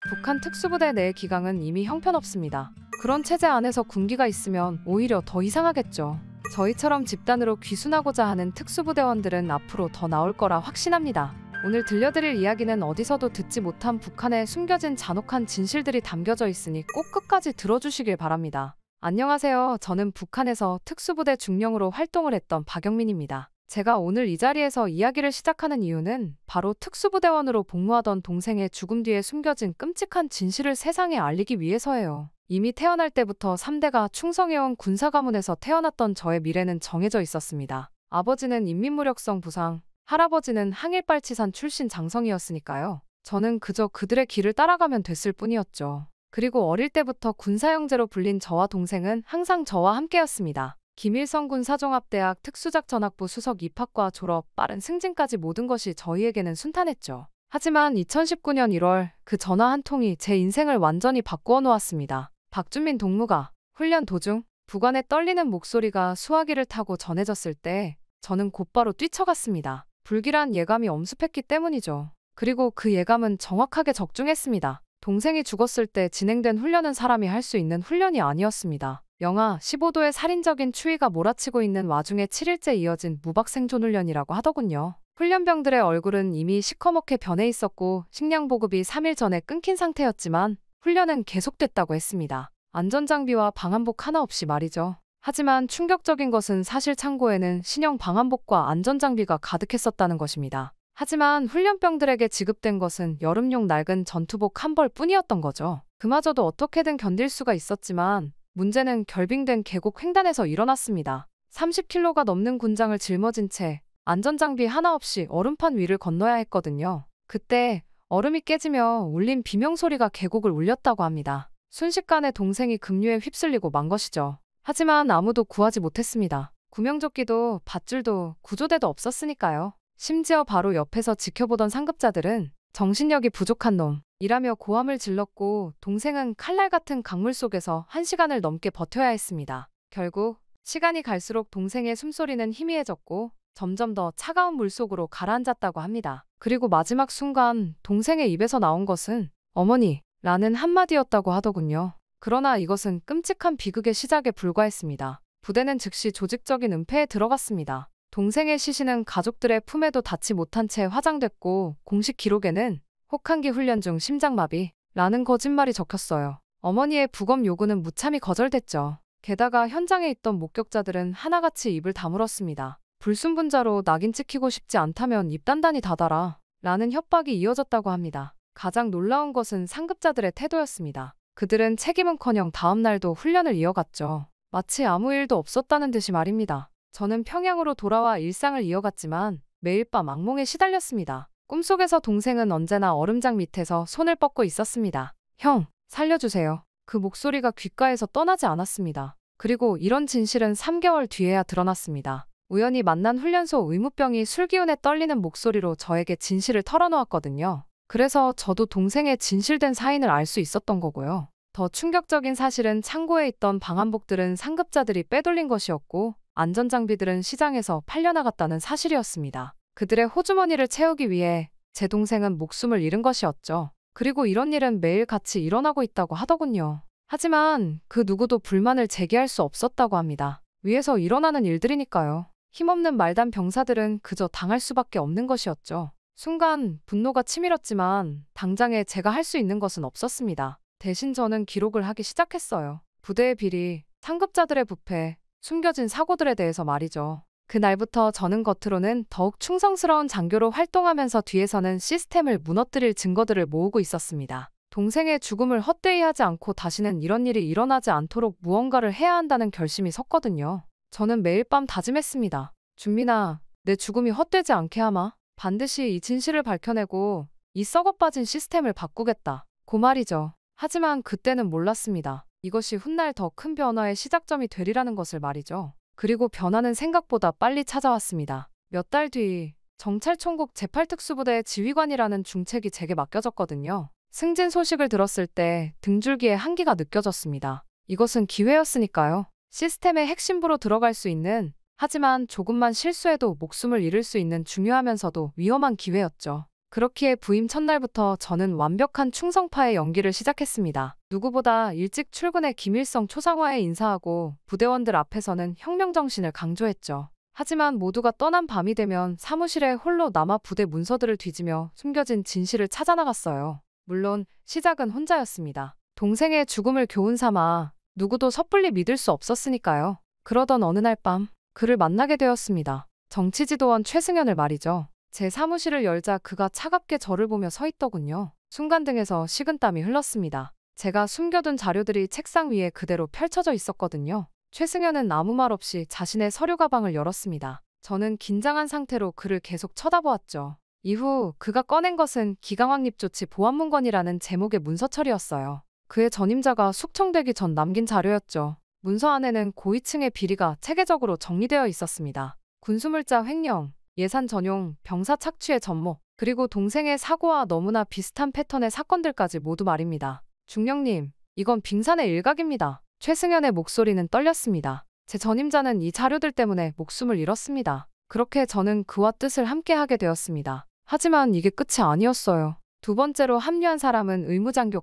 북한 특수부대 내 기강은 이미 형편없습니다. 그런 체제 안에서 군기가 있으면 오히려 더 이상하겠죠. 저희처럼 집단으로 귀순하고자 하는 특수부대원들은 앞으로 더 나올 거라 확신합니다. 오늘 들려드릴 이야기는 어디서도 듣지 못한 북한의 숨겨진 잔혹한 진실들이 담겨져 있으니 꼭 끝까지 들어주시길 바랍니다. 안녕하세요. 저는 북한에서 특수부대 중령으로 활동을 했던 박영민입니다. 제가 오늘 이 자리에서 이야기를 시작하는 이유는 바로 특수부대원으로 복무하던 동생의 죽음 뒤에 숨겨진 끔찍한 진실을 세상에 알리기 위해서예요. 이미 태어날 때부터 3대가 충성해온 군사가문에서 태어났던 저의 미래는 정해져 있었습니다. 아버지는 인민무력성 부상, 할아버지는 항일빨치산 출신 장성이었으니까요. 저는 그저 그들의 길을 따라가면 됐을 뿐이었죠. 그리고 어릴 때부터 군사형제로 불린 저와 동생은 항상 저와 함께였습니다. 김일성 군사종합대학 특수작전학부 수석 입학과 졸업, 빠른 승진까지 모든 것이 저희에게는 순탄했죠. 하지만 2019년 1월 그 전화 한 통이 제 인생을 완전히 바꾸어 놓았습니다. 박준민 동무가 훈련 도중 부관의 떨리는 목소리가 수화기를 타고 전해졌을 때 저는 곧바로 뛰쳐갔습니다. 불길한 예감이 엄습했기 때문이죠. 그리고 그 예감은 정확하게 적중했습니다. 동생이 죽었을 때 진행된 훈련은 사람이 할 수 있는 훈련이 아니었습니다. 영하 15도의 살인적인 추위가 몰아치고 있는 와중에 7일째 이어진 무박생존 훈련이라고 하더군요. 훈련병들의 얼굴은 이미 시커멓게 변해 있었고 식량 보급이 3일 전에 끊긴 상태였지만 훈련은 계속됐다고 했습니다. 안전장비와 방한복 하나 없이 말이죠. 하지만 충격적인 것은 사실 창고에는 신형 방한복과 안전장비가 가득했었다는 것입니다. 하지만 훈련병들에게 지급된 것은 여름용 낡은 전투복 한 벌 뿐이었던 거죠. 그마저도 어떻게든 견딜 수가 있었지만 문제는 결빙된 계곡 횡단에서 일어났습니다. 30kg가 넘는 군장을 짊어진 채 안전장비 하나 없이 얼음판 위를 건너야 했거든요. 그때 얼음이 깨지며 울린 비명소리가 계곡을 울렸다고 합니다. 순식간에 동생이 급류에 휩쓸리고 만 것이죠. 하지만 아무도 구하지 못했습니다. 구명조끼도 밧줄도 구조대도 없었으니까요. 심지어 바로 옆에서 지켜보던 상급자들은 정신력이 부족한 놈이라며 고함을 질렀고 동생은 칼날 같은 강물 속에서 1시간을 넘게 버텨야 했습니다. 결국 시간이 갈수록 동생의 숨소리는 희미해졌고 점점 더 차가운 물속으로 가라앉았다고 합니다. 그리고 마지막 순간 동생의 입에서 나온 것은 어머니라는 한마디였다고 하더군요. 그러나 이것은 끔찍한 비극의 시작에 불과했습니다. 부대는 즉시 조직적인 은폐에 들어갔습니다. 동생의 시신은 가족들의 품에도 닿지 못한 채 화장됐고 공식 기록에는 혹한기 훈련 중 심장마비라는 거짓말이 적혔어요. 어머니의 부검 요구는 무참히 거절됐죠. 게다가 현장에 있던 목격자들은 하나같이 입을 다물었습니다. 불순분자로 낙인 찍히고 싶지 않다면 입 단단히 닫아라 라는 협박이 이어졌다고 합니다. 가장 놀라운 것은 상급자들의 태도였습니다. 그들은 책임은커녕 다음 날도 훈련을 이어갔죠. 마치 아무 일도 없었다는 듯이 말입니다. 저는 평양으로 돌아와 일상을 이어갔지만 매일 밤 악몽에 시달렸습니다. 꿈속에서 동생은 언제나 얼음장 밑에서 손을 뻗고 있었습니다. 형, 살려주세요. 그 목소리가 귓가에서 떠나지 않았습니다. 그리고 이런 진실은 3개월 뒤에야 드러났습니다. 우연히 만난 훈련소 의무병이 술기운에 떨리는 목소리로 저에게 진실을 털어놓았거든요. 그래서 저도 동생의 진실된 사인을 알 수 있었던 거고요. 더 충격적인 사실은 창고에 있던 방한복들은 상급자들이 빼돌린 것이었고 안전장비들은 시장에서 팔려나갔다는 사실이었습니다. 그들의 호주머니를 채우기 위해 제 동생은 목숨을 잃은 것이었죠. 그리고 이런 일은 매일같이 일어나고 있다고 하더군요. 하지만 그 누구도 불만을 제기할 수 없었다고 합니다. 위에서 일어나는 일들이니까요. 힘없는 말단 병사들은 그저 당할 수밖에 없는 것이었죠. 순간 분노가 치밀었지만 당장에 제가 할 수 있는 것은 없었습니다. 대신 저는 기록을 하기 시작했어요. 부대의 비리, 상급자들의 부패, 숨겨진 사고들에 대해서 말이죠. 그날부터 저는 겉으로는 더욱 충성스러운 장교로 활동하면서 뒤에서는 시스템을 무너뜨릴 증거들을 모으고 있었습니다. 동생의 죽음을 헛되이 하지 않고 다시는 이런 일이 일어나지 않도록 무언가를 해야 한다는 결심이 섰거든요. 저는 매일 밤 다짐했습니다. 준민아, 내 죽음이 헛되지 않게 하마. 반드시 이 진실을 밝혀내고 이 썩어빠진 시스템을 바꾸겠다. 그 말이죠. 하지만 그때는 몰랐습니다. 이것이 훗날 더 큰 변화의 시작점이 되리라는 것을 말이죠. 그리고 변화는 생각보다 빨리 찾아왔습니다. 몇 달 뒤 정찰총국 제8특수부대의 지휘관이라는 중책이 제게 맡겨졌거든요. 승진 소식을 들었을 때 등줄기에 한기가 느껴졌습니다. 이것은 기회였으니까요. 시스템의 핵심부로 들어갈 수 있는, 하지만 조금만 실수해도 목숨을 잃을 수 있는 중요하면서도 위험한 기회였죠. 그렇기에 부임 첫날부터 저는 완벽한 충성파의 연기를 시작했습니다. 누구보다 일찍 출근해 김일성 초상화에 인사하고 부대원들 앞에서는 혁명정신을 강조했죠. 하지만 모두가 떠난 밤이 되면 사무실에 홀로 남아 부대 문서들을 뒤지며 숨겨진 진실을 찾아나갔어요. 물론 시작은 혼자였습니다. 동생의 죽음을 교훈 삼아 누구도 섣불리 믿을 수 없었으니까요. 그러던 어느 날 밤 그를 만나게 되었습니다. 정치지도원 최승현을 말이죠. 제 사무실을 열자 그가 차갑게 저를 보며 서 있더군요. 순간 등에서 식은땀이 흘렀습니다. 제가 숨겨둔 자료들이 책상 위에 그대로 펼쳐져 있었거든요. 최승현은 아무 말 없이 자신의 서류 가방을 열었습니다. 저는 긴장한 상태로 그를 계속 쳐다보았죠. 이후 그가 꺼낸 것은 기강왕립조치 보안문건이라는 제목의 문서철이었어요. 그의 전임자가 숙청되기 전 남긴 자료였죠. 문서 안에는 고위층의 비리가 체계적으로 정리되어 있었습니다. 군수물자 횡령, 예산 전용, 병사 착취의 전모, 그리고 동생의 사고와 너무나 비슷한 패턴의 사건들까지 모두 말입니다. 중령님, 이건 빙산의 일각입니다. 최승현의 목소리는 떨렸습니다. 제 전임자는 이 자료들 때문에 목숨을 잃었습니다. 그렇게 저는 그와 뜻을 함께하게 되었습니다. 하지만 이게 끝이 아니었어요. 두 번째로 합류한 사람은 의무장교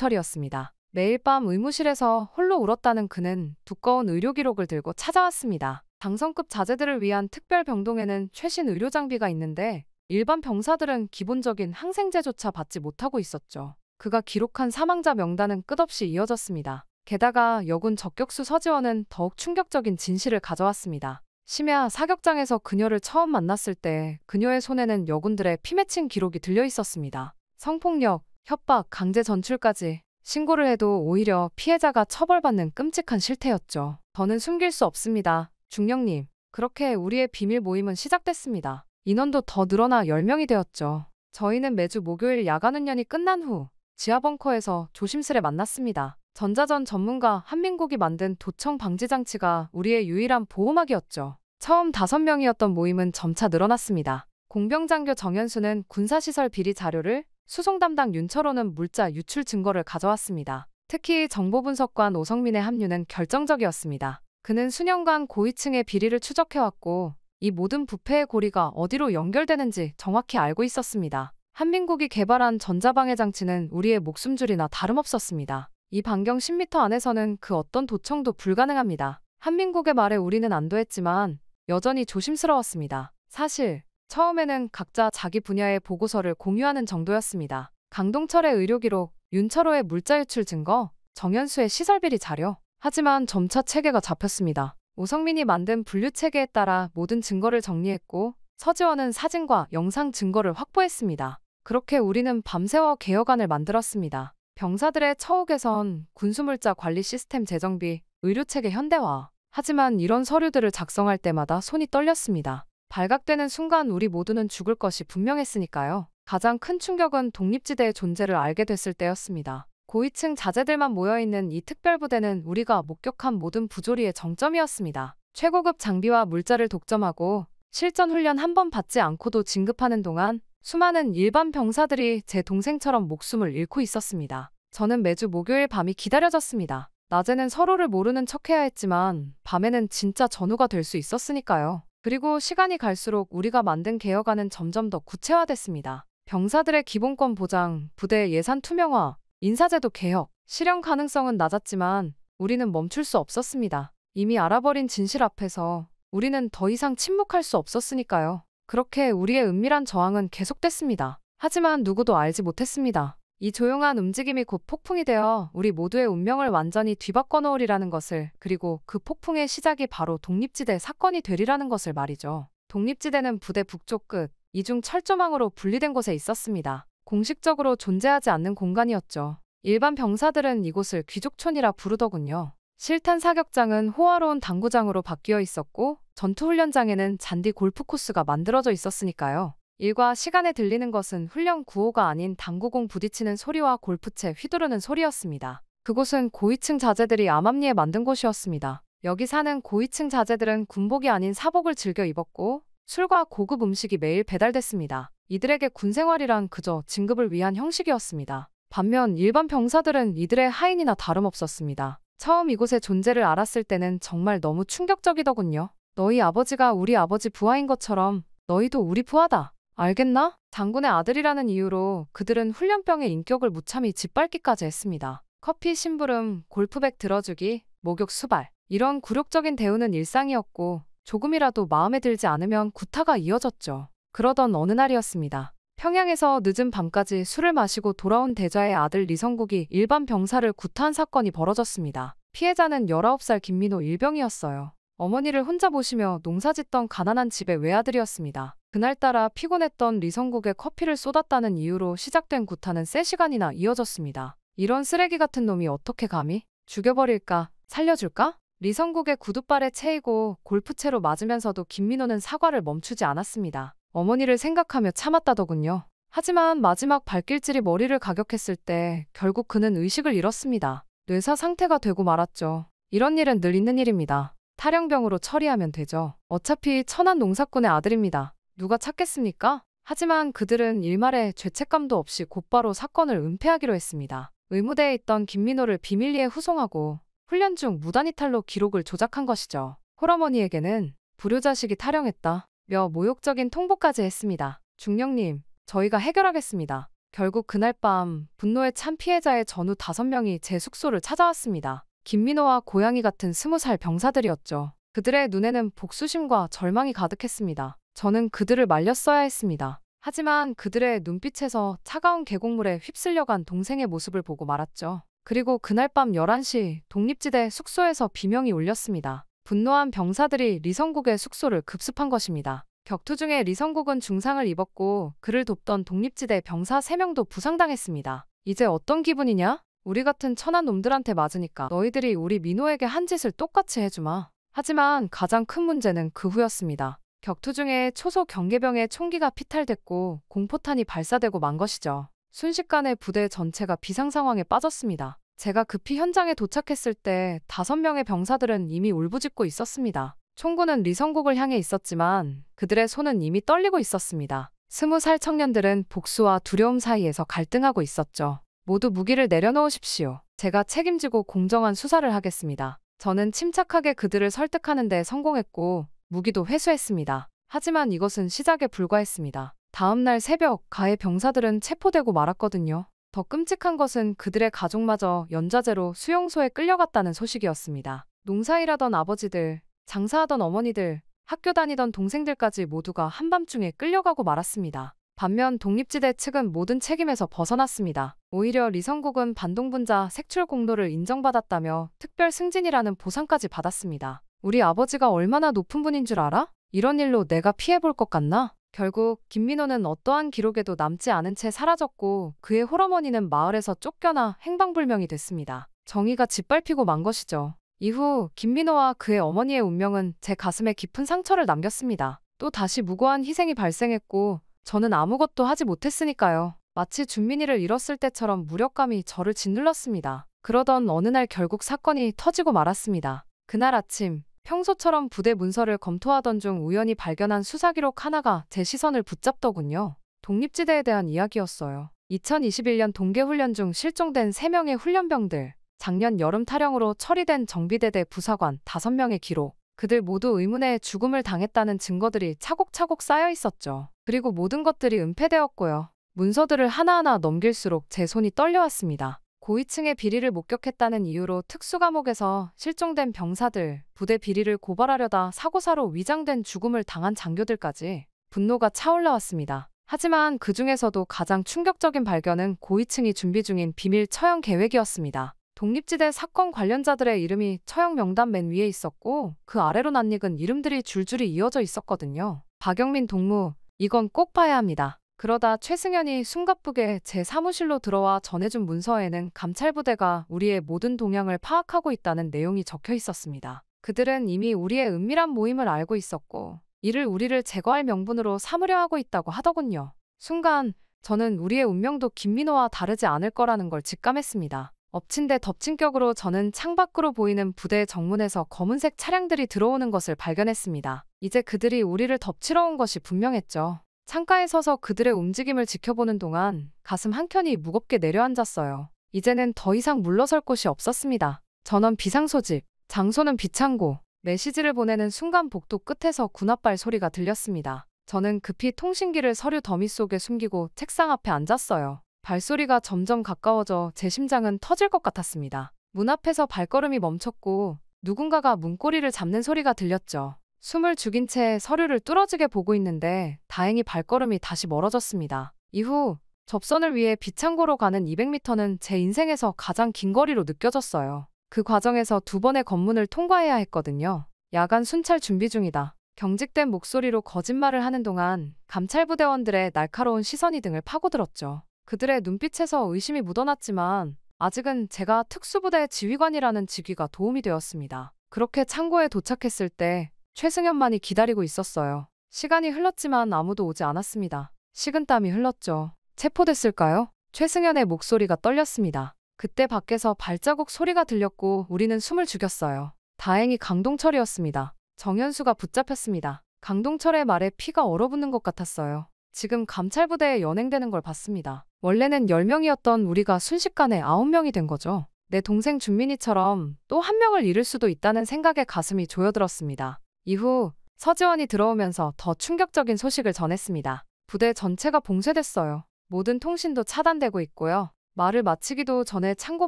강동철이었습니다. 매일 밤 의무실에서 홀로 울었다는 그는 두꺼운 의료 기록을 들고 찾아왔습니다. 당선급 자제들을 위한 특별 병동에는 최신 의료 장비가 있는데 일반 병사들은 기본적인 항생제조차 받지 못하고 있었죠. 그가 기록한 사망자 명단은 끝없이 이어졌습니다. 게다가 여군 적격수 서지원은 더욱 충격적인 진실을 가져왔습니다. 심야 사격장에서 그녀를 처음 만났을 때 그녀의 손에는 여군들의 피 맺힌 기록이 들려 있었습니다. 성폭력, 협박, 강제 전출까지 신고를 해도 오히려 피해자가 처벌받는 끔찍한 실태였죠. 저는 숨길 수 없습니다. 중령님, 그렇게 우리의 비밀 모임은 시작됐습니다. 인원도 더 늘어나 10명이 되었죠. 저희는 매주 목요일 야간 훈련이 끝난 후 지하 벙커에서 조심스레 만났습니다. 전자전 전문가 한민국이 만든 도청 방지 장치가 우리의 유일한 보호막이었죠. 처음 5명이었던 모임은 점차 늘어났습니다. 공병장교 정현수는 군사시설 비리 자료를, 수송 담당 윤철호는 물자 유출 증거를 가져왔습니다. 특히 정보분석관 오성민의 합류는 결정적이었습니다. 그는 수년간 고위층의 비리를 추적해왔고 이 모든 부패의 고리가 어디로 연결되는지 정확히 알고 있었습니다. 한민국이 개발한 전자방해 장치는 우리의 목숨줄이나 다름없었습니다. 이 반경 10m 안에서는 그 어떤 도청도 불가능합니다. 한민국의 말에 우리는 안도했지만 여전히 조심스러웠습니다. 사실 처음에는 각자 자기 분야의 보고서를 공유하는 정도였습니다. 강동철의 의료기록, 윤철호의 물자 유출 증거, 정현수의 시설비리 자료. 하지만 점차 체계가 잡혔습니다. 오성민이 만든 분류체계에 따라 모든 증거를 정리했고 서지원은 사진과 영상 증거를 확보했습니다. 그렇게 우리는 밤새워 개혁안을 만들었습니다. 병사들의 처우 개선, 군수물자 관리 시스템 재정비, 의료체계 현대화. 하지만 이런 서류들을 작성할 때마다 손이 떨렸습니다. 발각되는 순간 우리 모두는 죽을 것이 분명했으니까요. 가장 큰 충격은 독립지대의 존재를 알게 됐을 때였습니다. 고위층 자제들만 모여있는 이 특별부대는 우리가 목격한 모든 부조리의 정점이었습니다. 최고급 장비와 물자를 독점하고 실전 훈련 한 번 받지 않고도 진급하는 동안 수많은 일반 병사들이 제 동생처럼 목숨을 잃고 있었습니다. 저는 매주 목요일 밤이 기다려졌습니다. 낮에는 서로를 모르는 척해야 했지만 밤에는 진짜 전우가 될 수 있었으니까요. 그리고 시간이 갈수록 우리가 만든 개혁안은 점점 더 구체화됐습니다. 병사들의 기본권 보장, 부대 예산 투명화, 인사제도 개혁, 실현 가능성은 낮았지만 우리는 멈출 수 없었습니다. 이미 알아버린 진실 앞에서 우리는 더 이상 침묵할 수 없었으니까요. 그렇게 우리의 은밀한 저항은 계속됐습니다. 하지만 누구도 알지 못했습니다. 이 조용한 움직임이 곧 폭풍이 되어 우리 모두의 운명을 완전히 뒤바꿔 놓으리라는 것을, 그리고 그 폭풍의 시작이 바로 독립지대 사건이 되리라는 것을 말이죠. 독립지대는 부대 북쪽 끝, 이중 철조망으로 분리된 곳에 있었습니다. 공식적으로 존재하지 않는 공간이었죠. 일반 병사들은 이곳을 귀족촌이라 부르더군요. 실탄 사격장은 호화로운 당구장으로 바뀌어 있었고 전투훈련장에는 잔디 골프 코스가 만들어져 있었으니까요. 일과 시간에 들리는 것은 훈련 구호가 아닌 당구공 부딪히는 소리와 골프채 휘두르는 소리였습니다. 그곳은 고위층 자제들이 암암리에 만든 곳이었습니다. 여기 사는 고위층 자제들은 군복이 아닌 사복을 즐겨 입었고 술과 고급 음식이 매일 배달됐습니다. 이들에게 군생활이란 그저 진급을 위한 형식이었습니다. 반면 일반 병사들은 이들의 하인이나 다름없었습니다. 처음 이곳의 존재를 알았을 때는 정말 너무 충격적이더군요. 너희 아버지가 우리 아버지 부하인 것처럼 너희도 우리 부하다. 알겠나? 장군의 아들이라는 이유로 그들은 훈련병의 인격을 무참히 짓밟기까지 했습니다. 커피 심부름, 골프백 들어주기, 목욕 수발. 이런 굴욕적인 대우는 일상이었고 조금이라도 마음에 들지 않으면 구타가 이어졌죠. 그러던 어느 날이었습니다. 평양에서 늦은 밤까지 술을 마시고 돌아온 대자의 아들 리성국이 일반 병사를 구타한 사건이 벌어졌습니다. 피해자는 19살 김민호 일병이었어요. 어머니를 혼자 보시며 농사짓던 가난한 집의 외아들이었습니다. 그날따라 피곤했던 리성국에 커피를 쏟았다는 이유로 시작된 구타는 3시간이나 이어졌습니다. 이런 쓰레기 같은 놈이 어떻게 감히? 죽여버릴까? 살려줄까? 리성국의 구둣발에 채이고 골프채로 맞으면서도 김민호는 사과를 멈추지 않았습니다. 어머니를 생각하며 참았다더군요. 하지만 마지막 발길질이 머리를 가격했을 때 결국 그는 의식을 잃었습니다. 뇌사 상태가 되고 말았죠. 이런 일은 늘 있는 일입니다. 탈영병으로 처리하면 되죠. 어차피 천한 농사꾼의 아들입니다. 누가 찾겠습니까? 하지만 그들은 일말의 죄책감도 없이 곧바로 사건을 은폐하기로 했습니다. 의무대에 있던 김민호를 비밀리에 후송하고 훈련 중 무단이탈로 기록을 조작한 것이죠. 홀어머니에게는 불효자식이 탈영했다 며 모욕적인 통보까지 했습니다. 중령님, 저희가 해결하겠습니다. 결국 그날 밤 분노에 찬 피해자의 전우 5명이 제 숙소를 찾아왔습니다. 김민호와 고양이 같은 20살 병사들이었죠. 그들의 눈에는 복수심과 절망이 가득했습니다. 저는 그들을 말렸어야 했습니다. 하지만 그들의 눈빛에서 차가운 계곡물에 휩쓸려간 동생의 모습을 보고 말았죠. 그리고 그날 밤 11시 독립지대 숙소에서 비명이 울렸습니다. 분노한 병사들이 리성국의 숙소를 급습한 것입니다. 격투 중에 리성국은 중상을 입었고 그를 돕던 독립지대 병사 3명도 부상당했습니다. 이제 어떤 기분이냐? 우리 같은 천한 놈들한테 맞으니까 너희들이 우리 민호에게 한 짓을 똑같이 해주마. 하지만 가장 큰 문제는 그 후였습니다. 격투 중에 초소 경계병의 총기가 피탈됐고 공포탄이 발사되고 만 것이죠. 순식간에 부대 전체가 비상 상황에 빠졌습니다. 제가 급히 현장에 도착했을 때 5명의 병사들은 이미 울부짖고 있었습니다. 총구는 리성국을 향해 있었지만 그들의 손은 이미 떨리고 있었습니다. 20살 청년들은 복수와 두려움 사이에서 갈등하고 있었죠. 모두 무기를 내려놓으십시오. 제가 책임지고 공정한 수사를 하겠습니다. 저는 침착하게 그들을 설득하는 데 성공했고 무기도 회수했습니다. 하지만 이것은 시작에 불과했습니다. 다음 날 새벽 가해 병사들은 체포되고 말았거든요. 더 끔찍한 것은 그들의 가족마저 연좌제로 수용소에 끌려갔다는 소식이었습니다. 농사일하던 아버지들, 장사하던 어머니들, 학교 다니던 동생들까지 모두가 한밤중에 끌려가고 말았습니다. 반면 독립지대 측은 모든 책임에서 벗어났습니다. 오히려 리성국은 반동분자 색출 공로를 인정받았다며 특별 승진이라는 보상까지 받았습니다. 우리 아버지가 얼마나 높은 분인 줄 알아? 이런 일로 내가 피해볼 것 같나? 결국 김민호는 어떠한 기록에도 남지 않은 채 사라졌고 그의 홀어머니는 마을에서 쫓겨나 행방불명이 됐습니다. 정의가 짓밟히고 만 것이죠. 이후 김민호와 그의 어머니의 운명은 제 가슴에 깊은 상처를 남겼습니다. 또 다시 무고한 희생이 발생했고 저는 아무것도 하지 못했으니까요. 마치 준민이를 잃었을 때처럼 무력감이 저를 짓눌렀습니다. 그러던 어느 날 결국 사건이 터지고 말았습니다. 그날 아침 평소처럼 부대 문서를 검토하던 중 우연히 발견한 수사기록 하나가 제 시선을 붙잡더군요. 독립지대에 대한 이야기였어요. 2021년 동계훈련 중 실종된 3명의 훈련병들, 작년 여름 탈영으로 처리된 정비대대 부사관 5명의 기록, 그들 모두 의문의 죽음을 당했다는 증거들이 차곡차곡 쌓여 있었죠. 그리고 모든 것들이 은폐되었고요. 문서들을 하나하나 넘길수록 제 손이 떨려왔습니다. 고위층의 비리를 목격했다는 이유로 특수감옥에서 실종된 병사들, 부대 비리를 고발하려다 사고사로 위장된 죽음을 당한 장교들까지 분노가 차올라왔습니다. 하지만 그 중에서도 가장 충격적인 발견은 고위층이 준비 중인 비밀 처형 계획이었습니다. 독립지대 사건 관련자들의 이름이 처형 명단 맨 위에 있었고 그 아래로 낯익은 이름들이 줄줄이 이어져 있었거든요. 박영민 동무, 이건 꼭 봐야 합니다. 그러다 최승현이 숨가쁘게 제 사무실로 들어와 전해준 문서에는 감찰부대가 우리의 모든 동향을 파악하고 있다는 내용이 적혀 있었습니다. 그들은 이미 우리의 은밀한 모임을 알고 있었고 이를 우리를 제거할 명분으로 삼으려 하고 있다고 하더군요. 순간 저는 우리의 운명도 김민호와 다르지 않을 거라는 걸 직감했습니다. 엎친 데 덮친 격으로 저는 창밖으로 보이는 부대 정문에서 검은색 차량들이 들어오는 것을 발견했습니다. 이제 그들이 우리를 덮치러 온 것이 분명했죠. 창가에 서서 그들의 움직임을 지켜보는 동안 가슴 한켠이 무겁게 내려앉았어요. 이제는 더 이상 물러설 곳이 없었습니다. 전원 비상소집, 장소는 비창고, 메시지를 보내는 순간 복도 끝에서 군홧발 소리가 들렸습니다. 저는 급히 통신기를 서류 더미 속에 숨기고 책상 앞에 앉았어요. 발소리가 점점 가까워져 제 심장은 터질 것 같았습니다. 문 앞에서 발걸음이 멈췄고 누군가가 문고리를 잡는 소리가 들렸죠. 숨을 죽인 채 서류를 뚫어지게 보고 있는데 다행히 발걸음이 다시 멀어졌습니다. 이후 접선을 위해 비창고로 가는 200m는 제 인생에서 가장 긴 거리로 느껴졌어요. 그 과정에서 2번의 검문을 통과해야 했거든요. 야간 순찰 준비 중이다. 경직된 목소리로 거짓말을 하는 동안 감찰부대원들의 날카로운 시선이 등을 파고들었죠. 그들의 눈빛에서 의심이 묻어났지만 아직은 제가 특수부대 지휘관이라는 직위가 도움이 되었습니다. 그렇게 창고에 도착했을 때 최승현만이 기다리고 있었어요. 시간이 흘렀지만 아무도 오지 않았습니다. 식은땀이 흘렀죠. 체포됐을까요? 최승현의 목소리가 떨렸습니다. 그때 밖에서 발자국 소리가 들렸고 우리는 숨을 죽였어요. 다행히 강동철이었습니다. 정현수가 붙잡혔습니다. 강동철의 말에 피가 얼어붙는 것 같았어요. 지금 감찰부대에 연행되는 걸 봤습니다. 원래는 10명이었던 우리가 순식간에 9명이 된 거죠. 내 동생 준민이처럼 또 한 명을 잃을 수도 있다는 생각에 가슴이 조여들었습니다. 이후 서지원이 들어오면서 더 충격적인 소식을 전했습니다. 부대 전체가 봉쇄됐어요. 모든 통신도 차단되고 있고요. 말을 마치기도 전에 창고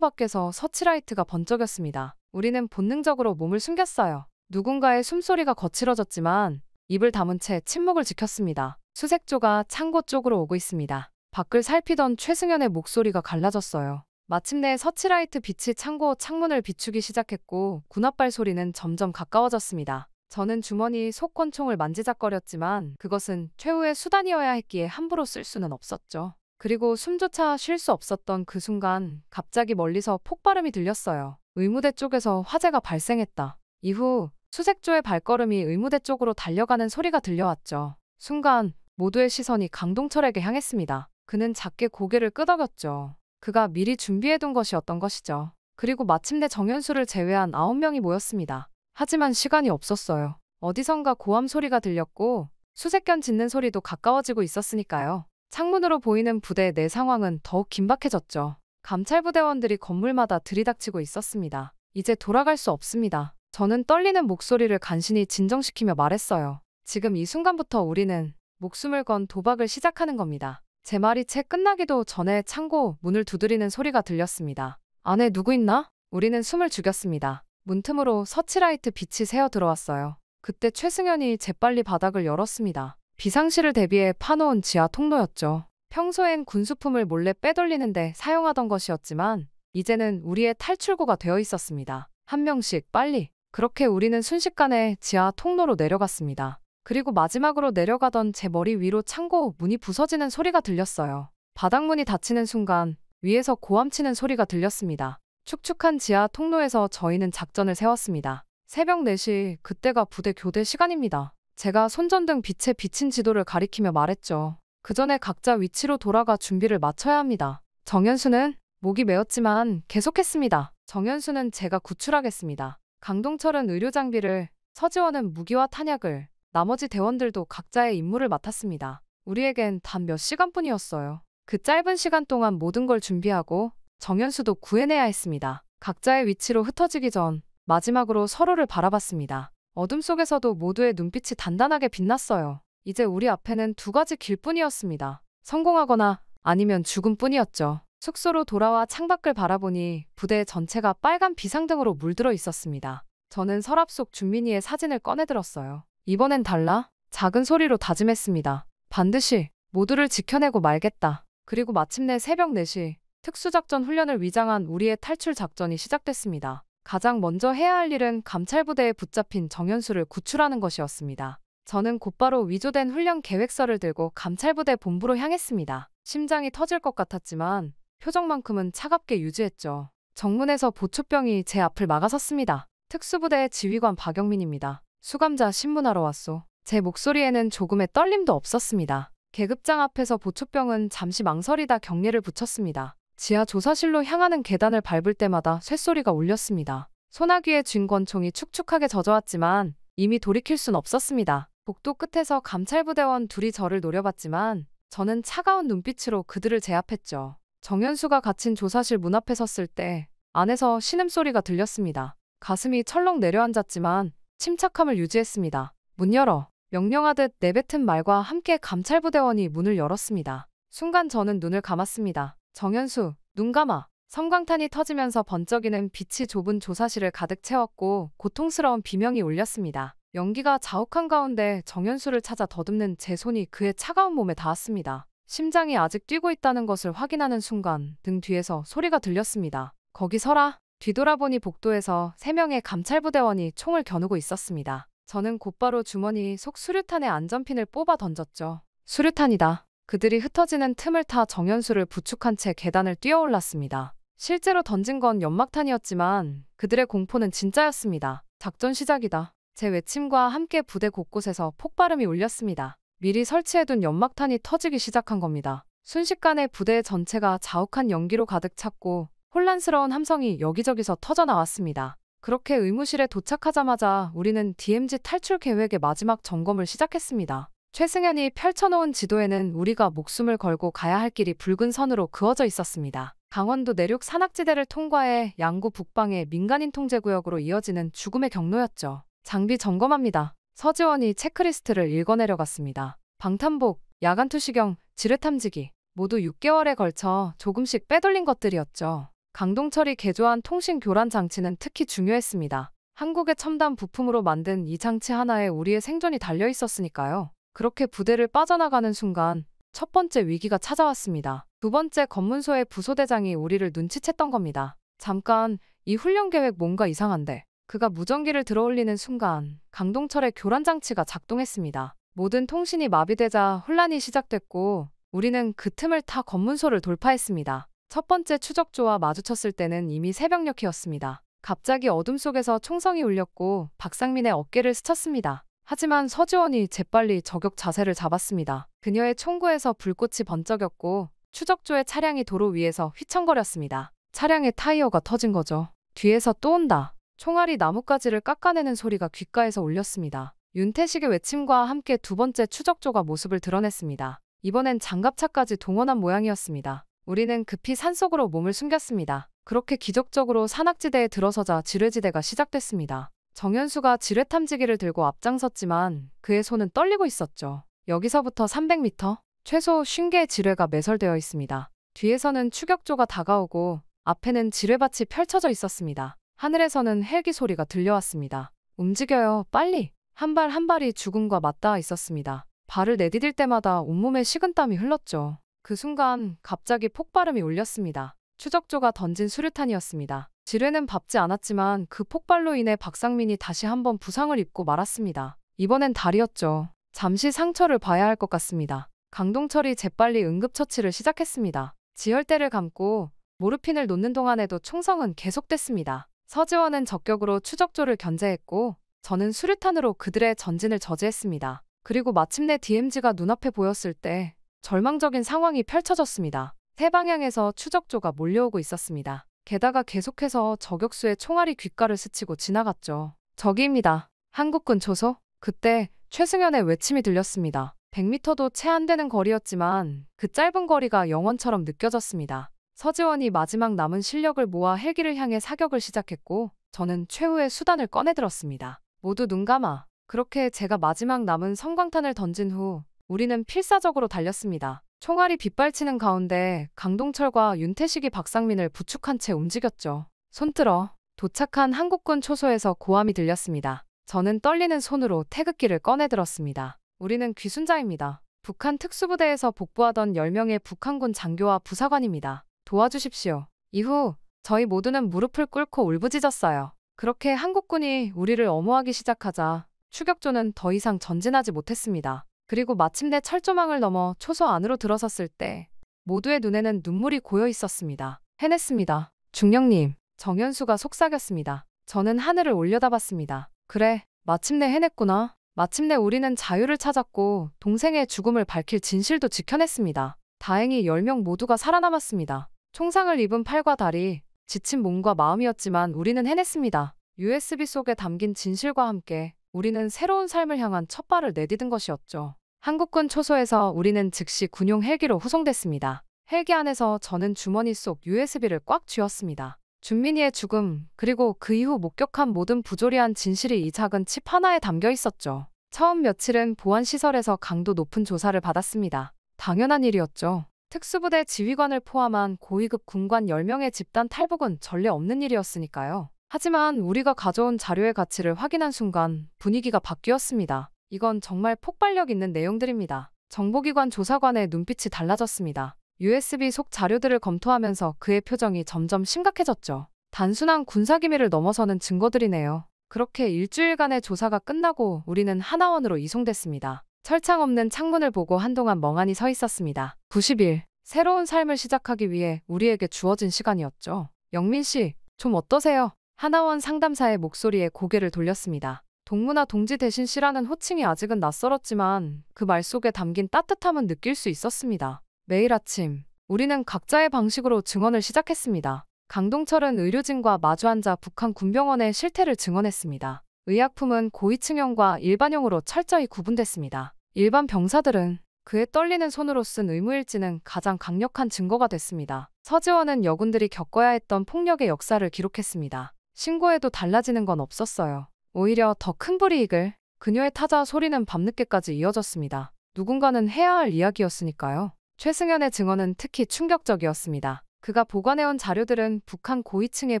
밖에서 서치라이트가 번쩍였습니다. 우리는 본능적으로 몸을 숨겼어요. 누군가의 숨소리가 거칠어졌지만 입을 다문 채 침묵을 지켰습니다. 수색조가 창고 쪽으로 오고 있습니다. 밖을 살피던 최승현의 목소리가 갈라졌어요. 마침내 서치라이트 빛이 창고 창문을 비추기 시작했고 군홧발 소리는 점점 가까워졌습니다. 저는 주머니 속 권총을 만지작거렸지만 그것은 최후의 수단이어야 했기에 함부로 쓸 수는 없었죠. 그리고 숨조차 쉴 수 없었던 그 순간 갑자기 멀리서 폭발음이 들렸어요. 의무대 쪽에서 화재가 발생했다. 이후 수색조의 발걸음이 의무대 쪽으로 달려가는 소리가 들려왔죠. 순간 모두의 시선이 강동철에게 향했습니다. 그는 작게 고개를 끄덕였죠. 그가 미리 준비해둔 것이었던 것이죠. 그리고 마침내 정현수를 제외한 9명이 모였습니다. 하지만 시간이 없었어요. 어디선가 고함 소리가 들렸고 수색견 짖는 소리도 가까워지고 있었으니까요. 창문으로 보이는 부대 내 상황은 더욱 긴박해졌죠. 감찰부대원들이 건물마다 들이닥치고 있었습니다. 이제 돌아갈 수 없습니다. 저는 떨리는 목소리를 간신히 진정시키며 말했어요. 지금 이 순간부터 우리는 목숨을 건 도박을 시작하는 겁니다. 제 말이 채 끝나기도 전에 창고 문을 두드리는 소리가 들렸습니다. 안에 누구 있나? 우리는 숨을 죽였습니다. 문틈으로 서치라이트 빛이 새어 들어왔어요. 그때 최승현이 재빨리 바닥을 열었습니다. 비상시를 대비해 파놓은 지하 통로였죠. 평소엔 군수품을 몰래 빼돌리는데 사용하던 것이었지만 이제는 우리의 탈출구가 되어 있었습니다. 한 명씩 빨리. 그렇게 우리는 순식간에 지하 통로로 내려갔습니다. 그리고 마지막으로 내려가던 제 머리 위로 창고 문이 부서지는 소리가 들렸어요. 바닥문이 닫히는 순간 위에서 고함치는 소리가 들렸습니다. 축축한 지하 통로에서 저희는 작전을 세웠습니다. 새벽 4시, 그때가 부대 교대 시간입니다. 제가 손전등 빛에 비친 지도를 가리키며 말했죠. 그 전에 각자 위치로 돌아가 준비를 마쳐야 합니다. 정현수는 목이 메었지만 계속했습니다. 정현수는 제가 구출하겠습니다. 강동철은 의료 장비를, 서지원은 무기와 탄약을, 나머지 대원들도 각자의 임무를 맡았습니다. 우리에겐 단 몇 시간뿐이었어요. 그 짧은 시간 동안 모든 걸 준비하고 정현수도 구해내야 했습니다. 각자의 위치로 흩어지기 전 마지막으로 서로를 바라봤습니다. 어둠 속에서도 모두의 눈빛이 단단하게 빛났어요. 이제 우리 앞에는 2가지 길뿐이었습니다. 성공하거나 아니면 죽음뿐이었죠. 숙소로 돌아와 창밖을 바라보니 부대 전체가 빨간 비상등으로 물들어 있었습니다. 저는 서랍 속 준민이의 사진을 꺼내들었어요. 이번엔 달라? 작은 소리로 다짐했습니다. 반드시 모두를 지켜내고 말겠다. 그리고 마침내 새벽 4시 특수작전 훈련을 위장한 우리의 탈출 작전이 시작됐습니다. 가장 먼저 해야 할 일은 감찰부대에 붙잡힌 정현수를 구출하는 것이었습니다. 저는 곧바로 위조된 훈련 계획서를 들고 감찰부대 본부로 향했습니다. 심장이 터질 것 같았지만 표정만큼은 차갑게 유지했죠. 정문에서 보초병이 제 앞을 막아섰습니다. 특수부대 지휘관 박영민입니다. 수감자 신문하러 왔소. 제 목소리에는 조금의 떨림도 없었습니다. 계급장 앞에서 보초병은 잠시 망설이다 경례를 붙였습니다. 지하 조사실로 향하는 계단을 밟을 때마다 쇳소리가 울렸습니다. 소나기에 쥔 권총이 축축하게 젖어왔지만 이미 돌이킬 순 없었습니다. 복도 끝에서 감찰부대원 둘이 저를 노려봤지만 저는 차가운 눈빛으로 그들을 제압했죠. 정현수가 갇힌 조사실 문 앞에 섰을 때 안에서 신음소리가 들렸습니다. 가슴이 철렁 내려앉았지만 침착함을 유지했습니다. 문 열어. 명령하듯 내뱉은 말과 함께 감찰부대원이 문을 열었습니다. 순간 저는 눈을 감았습니다. 정연수, 눈 감아. 섬광탄이 터지면서 번쩍이는 빛이 좁은 조사실을 가득 채웠고 고통스러운 비명이 울렸습니다. 연기가 자욱한 가운데 정연수를 찾아 더듬는 제 손이 그의 차가운 몸에 닿았습니다. 심장이 아직 뛰고 있다는 것을 확인하는 순간 등 뒤에서 소리가 들렸습니다. 거기 서라. 뒤돌아보니 복도에서 3명의 감찰부대원이 총을 겨누고 있었습니다. 저는 곧바로 주머니 속 수류탄의 안전핀을 뽑아 던졌죠. 수류탄이다. 그들이 흩어지는 틈을 타 정연수를 부축한 채 계단을 뛰어올랐습니다. 실제로 던진 건 연막탄이었지만 그들의 공포는 진짜였습니다. 작전 시작이다. 제 외침과 함께 부대 곳곳에서 폭발음이 울렸습니다. 미리 설치해둔 연막탄이 터지기 시작한 겁니다. 순식간에 부대 전체가 자욱한 연기로 가득 찼고 혼란스러운 함성이 여기저기서 터져나왔습니다. 그렇게 의무실에 도착하자마자 우리는 DMZ 탈출 계획의 마지막 점검을 시작했습니다. 최승현이 펼쳐놓은 지도에는 우리가 목숨을 걸고 가야 할 길이 붉은 선으로 그어져 있었습니다. 강원도 내륙 산악지대를 통과해 양구 북방의 민간인 통제구역으로 이어지는 죽음의 경로였죠. 장비 점검합니다. 서지원이 체크리스트를 읽어내려갔습니다. 방탄복, 야간 투시경, 지뢰 탐지기 모두 6개월에 걸쳐 조금씩 빼돌린 것들이었죠. 강동철이 개조한 통신 교란 장치는 특히 중요했습니다. 한국의 첨단 부품으로 만든 이 장치 하나에 우리의 생존이 달려 있었으니까요. 그렇게 부대를 빠져나가는 순간 첫 번째 위기가 찾아왔습니다. 두 번째 검문소의 부소대장이 우리를 눈치챘던 겁니다. 잠깐, 이 훈련 계획 뭔가 이상한데. 그가 무전기를 들어올리는 순간 강동철의 교란 장치가 작동했습니다. 모든 통신이 마비되자 혼란이 시작됐고 우리는 그 틈을 타 검문소를 돌파했습니다. 첫 번째 추적조와 마주쳤을 때는 이미 새벽녘이었습니다. 갑자기 어둠 속에서 총성이 울렸고 박상민의 어깨를 스쳤습니다. 하지만 서지원이 재빨리 저격 자세를 잡았습니다. 그녀의 총구에서 불꽃이 번쩍였고 추적조의 차량이 도로 위에서 휘청거렸습니다. 차량의 타이어가 터진 거죠. 뒤에서 또 온다. 총알이 나뭇가지를 깎아내는 소리가 귓가에서 울렸습니다. 윤태식의 외침과 함께 두 번째 추적조가 모습을 드러냈습니다. 이번엔 장갑차까지 동원한 모양이었습니다. 우리는 급히 산속으로 몸을 숨겼습니다. 그렇게 기적적으로 산악지대에 들어서자 지뢰지대가 시작됐습니다. 정연수가 지뢰 탐지기를 들고 앞장섰지만 그의 손은 떨리고 있었죠. 여기서부터 300m, 최소 50개의 지뢰가 매설되어 있습니다. 뒤에서는 추격조가 다가오고 앞에는 지뢰밭이 펼쳐져 있었습니다. 하늘에서는 헬기 소리가 들려왔습니다. 움직여요, 빨리. 한 발 한 발이 죽음과 맞닿아 있었습니다. 발을 내디딜 때마다 온몸에 식은땀이 흘렀죠. 그 순간 갑자기 폭발음이 울렸습니다. 추적조가 던진 수류탄이었습니다. 지뢰는 밟지 않았지만 그 폭발로 인해 박상민이 다시 한번 부상을 입고 말았습니다. 이번엔 다리였죠. 잠시 상처를 봐야 할 것 같습니다. 강동철이 재빨리 응급처치를 시작했습니다. 지혈대를 감고 모르핀을 놓는 동안에도 총성은 계속됐습니다. 서지원은 적격으로 추적조를 견제했고 저는 수류탄으로 그들의 전진을 저지했습니다. 그리고 마침내 DMZ가 눈앞에 보였을 때 절망적인 상황이 펼쳐졌습니다. 세 방향에서 추적조가 몰려오고 있었습니다. 게다가 계속해서 저격수의 총알이 귓가를 스치고 지나갔죠. 저기입니다. 한국군 초소? 그때 최승현의 외침이 들렸습니다. 100m도 채 안 되는 거리였지만 그 짧은 거리가 영원처럼 느껴졌습니다. 서지원이 마지막 남은 실력을 모아 헬기를 향해 사격을 시작했고 저는 최후의 수단을 꺼내들었습니다. 모두 눈 감아. 그렇게 제가 마지막 남은 섬광탄을 던진 후 우리는 필사적으로 달렸습니다. 총알이 빗발치는 가운데 강동철과 윤태식이 박상민을 부축한 채 움직였죠. 손들어. 도착한 한국군 초소에서 고함이 들렸습니다. 저는 떨리는 손으로 태극기를 꺼내들었습니다. 우리는 귀순자입니다. 북한 특수부대에서 복부하던 10명의 북한군 장교와 부사관입니다. 도와주십시오. 이후 저희 모두는 무릎을 꿇고 울부짖었어요. 그렇게 한국군이 우리를 엄호하기 시작하자 추격조는 더 이상 전진하지 못했습니다. 그리고 마침내 철조망을 넘어 초소 안으로 들어섰을 때 모두의 눈에는 눈물이 고여 있었습니다. 해냈습니다. 중령님, 정연수가 속삭였습니다. 저는 하늘을 올려다봤습니다. 그래, 마침내 해냈구나. 마침내 우리는 자유를 찾았고 동생의 죽음을 밝힐 진실도 지켜냈습니다. 다행히 10명 모두가 살아남았습니다. 총상을 입은 팔과 다리, 지친 몸과 마음이었지만 우리는 해냈습니다. USB 속에 담긴 진실과 함께 우리는 새로운 삶을 향한 첫 발을 내디딘 것이었죠. 한국군 초소에서 우리는 즉시 군용 헬기로 후송됐습니다. 헬기 안에서 저는 주머니 속 USB를 꽉 쥐었습니다. 준민이의 죽음, 그리고 그 이후 목격한 모든 부조리한 진실이 이 작은 칩 하나에 담겨 있었죠. 처음 며칠은 보안시설에서 강도 높은 조사를 받았습니다. 당연한 일이었죠. 특수부대 지휘관을 포함한 고위급 군관 10명의 집단 탈북은 전례 없는 일이었으니까요. 하지만 우리가 가져온 자료의 가치를 확인한 순간 분위기가 바뀌었습니다. 이건 정말 폭발력 있는 내용들입니다. 정보기관 조사관의 눈빛이 달라졌습니다. USB 속 자료들을 검토하면서 그의 표정이 점점 심각해졌죠. 단순한 군사기밀을 넘어서는 증거들이네요. 그렇게 일주일간의 조사가 끝나고 우리는 하나원으로 이송됐습니다. 철창 없는 창문을 보고 한동안 멍하니 서 있었습니다. 90일, 새로운 삶을 시작하기 위해 우리에게 주어진 시간이었죠. 영민 씨, 좀 어떠세요? 하나원 상담사의 목소리에 고개를 돌렸습니다. 동무나 동지 대신 씨라는 호칭이 아직은 낯설었지만 그 말 속에 담긴 따뜻함은 느낄 수 있었습니다. 매일 아침, 우리는 각자의 방식으로 증언을 시작했습니다. 강동철은 의료진과 마주 앉아 북한 군병원의 실태를 증언했습니다. 의약품은 고위층형과 일반형으로 철저히 구분됐습니다. 일반 병사들은 그의 떨리는 손으로 쓴 의무일지는 가장 강력한 증거가 됐습니다. 서지원은 여군들이 겪어야 했던 폭력의 역사를 기록했습니다. 신고해도 달라지는 건 없었어요. 오히려 더 큰 불이익을. 그녀의 타자 소리는 밤늦게까지 이어졌습니다. 누군가는 해야 할 이야기였으니까요. 최승현의 증언은 특히 충격적이었습니다. 그가 보관해온 자료들은 북한 고위층의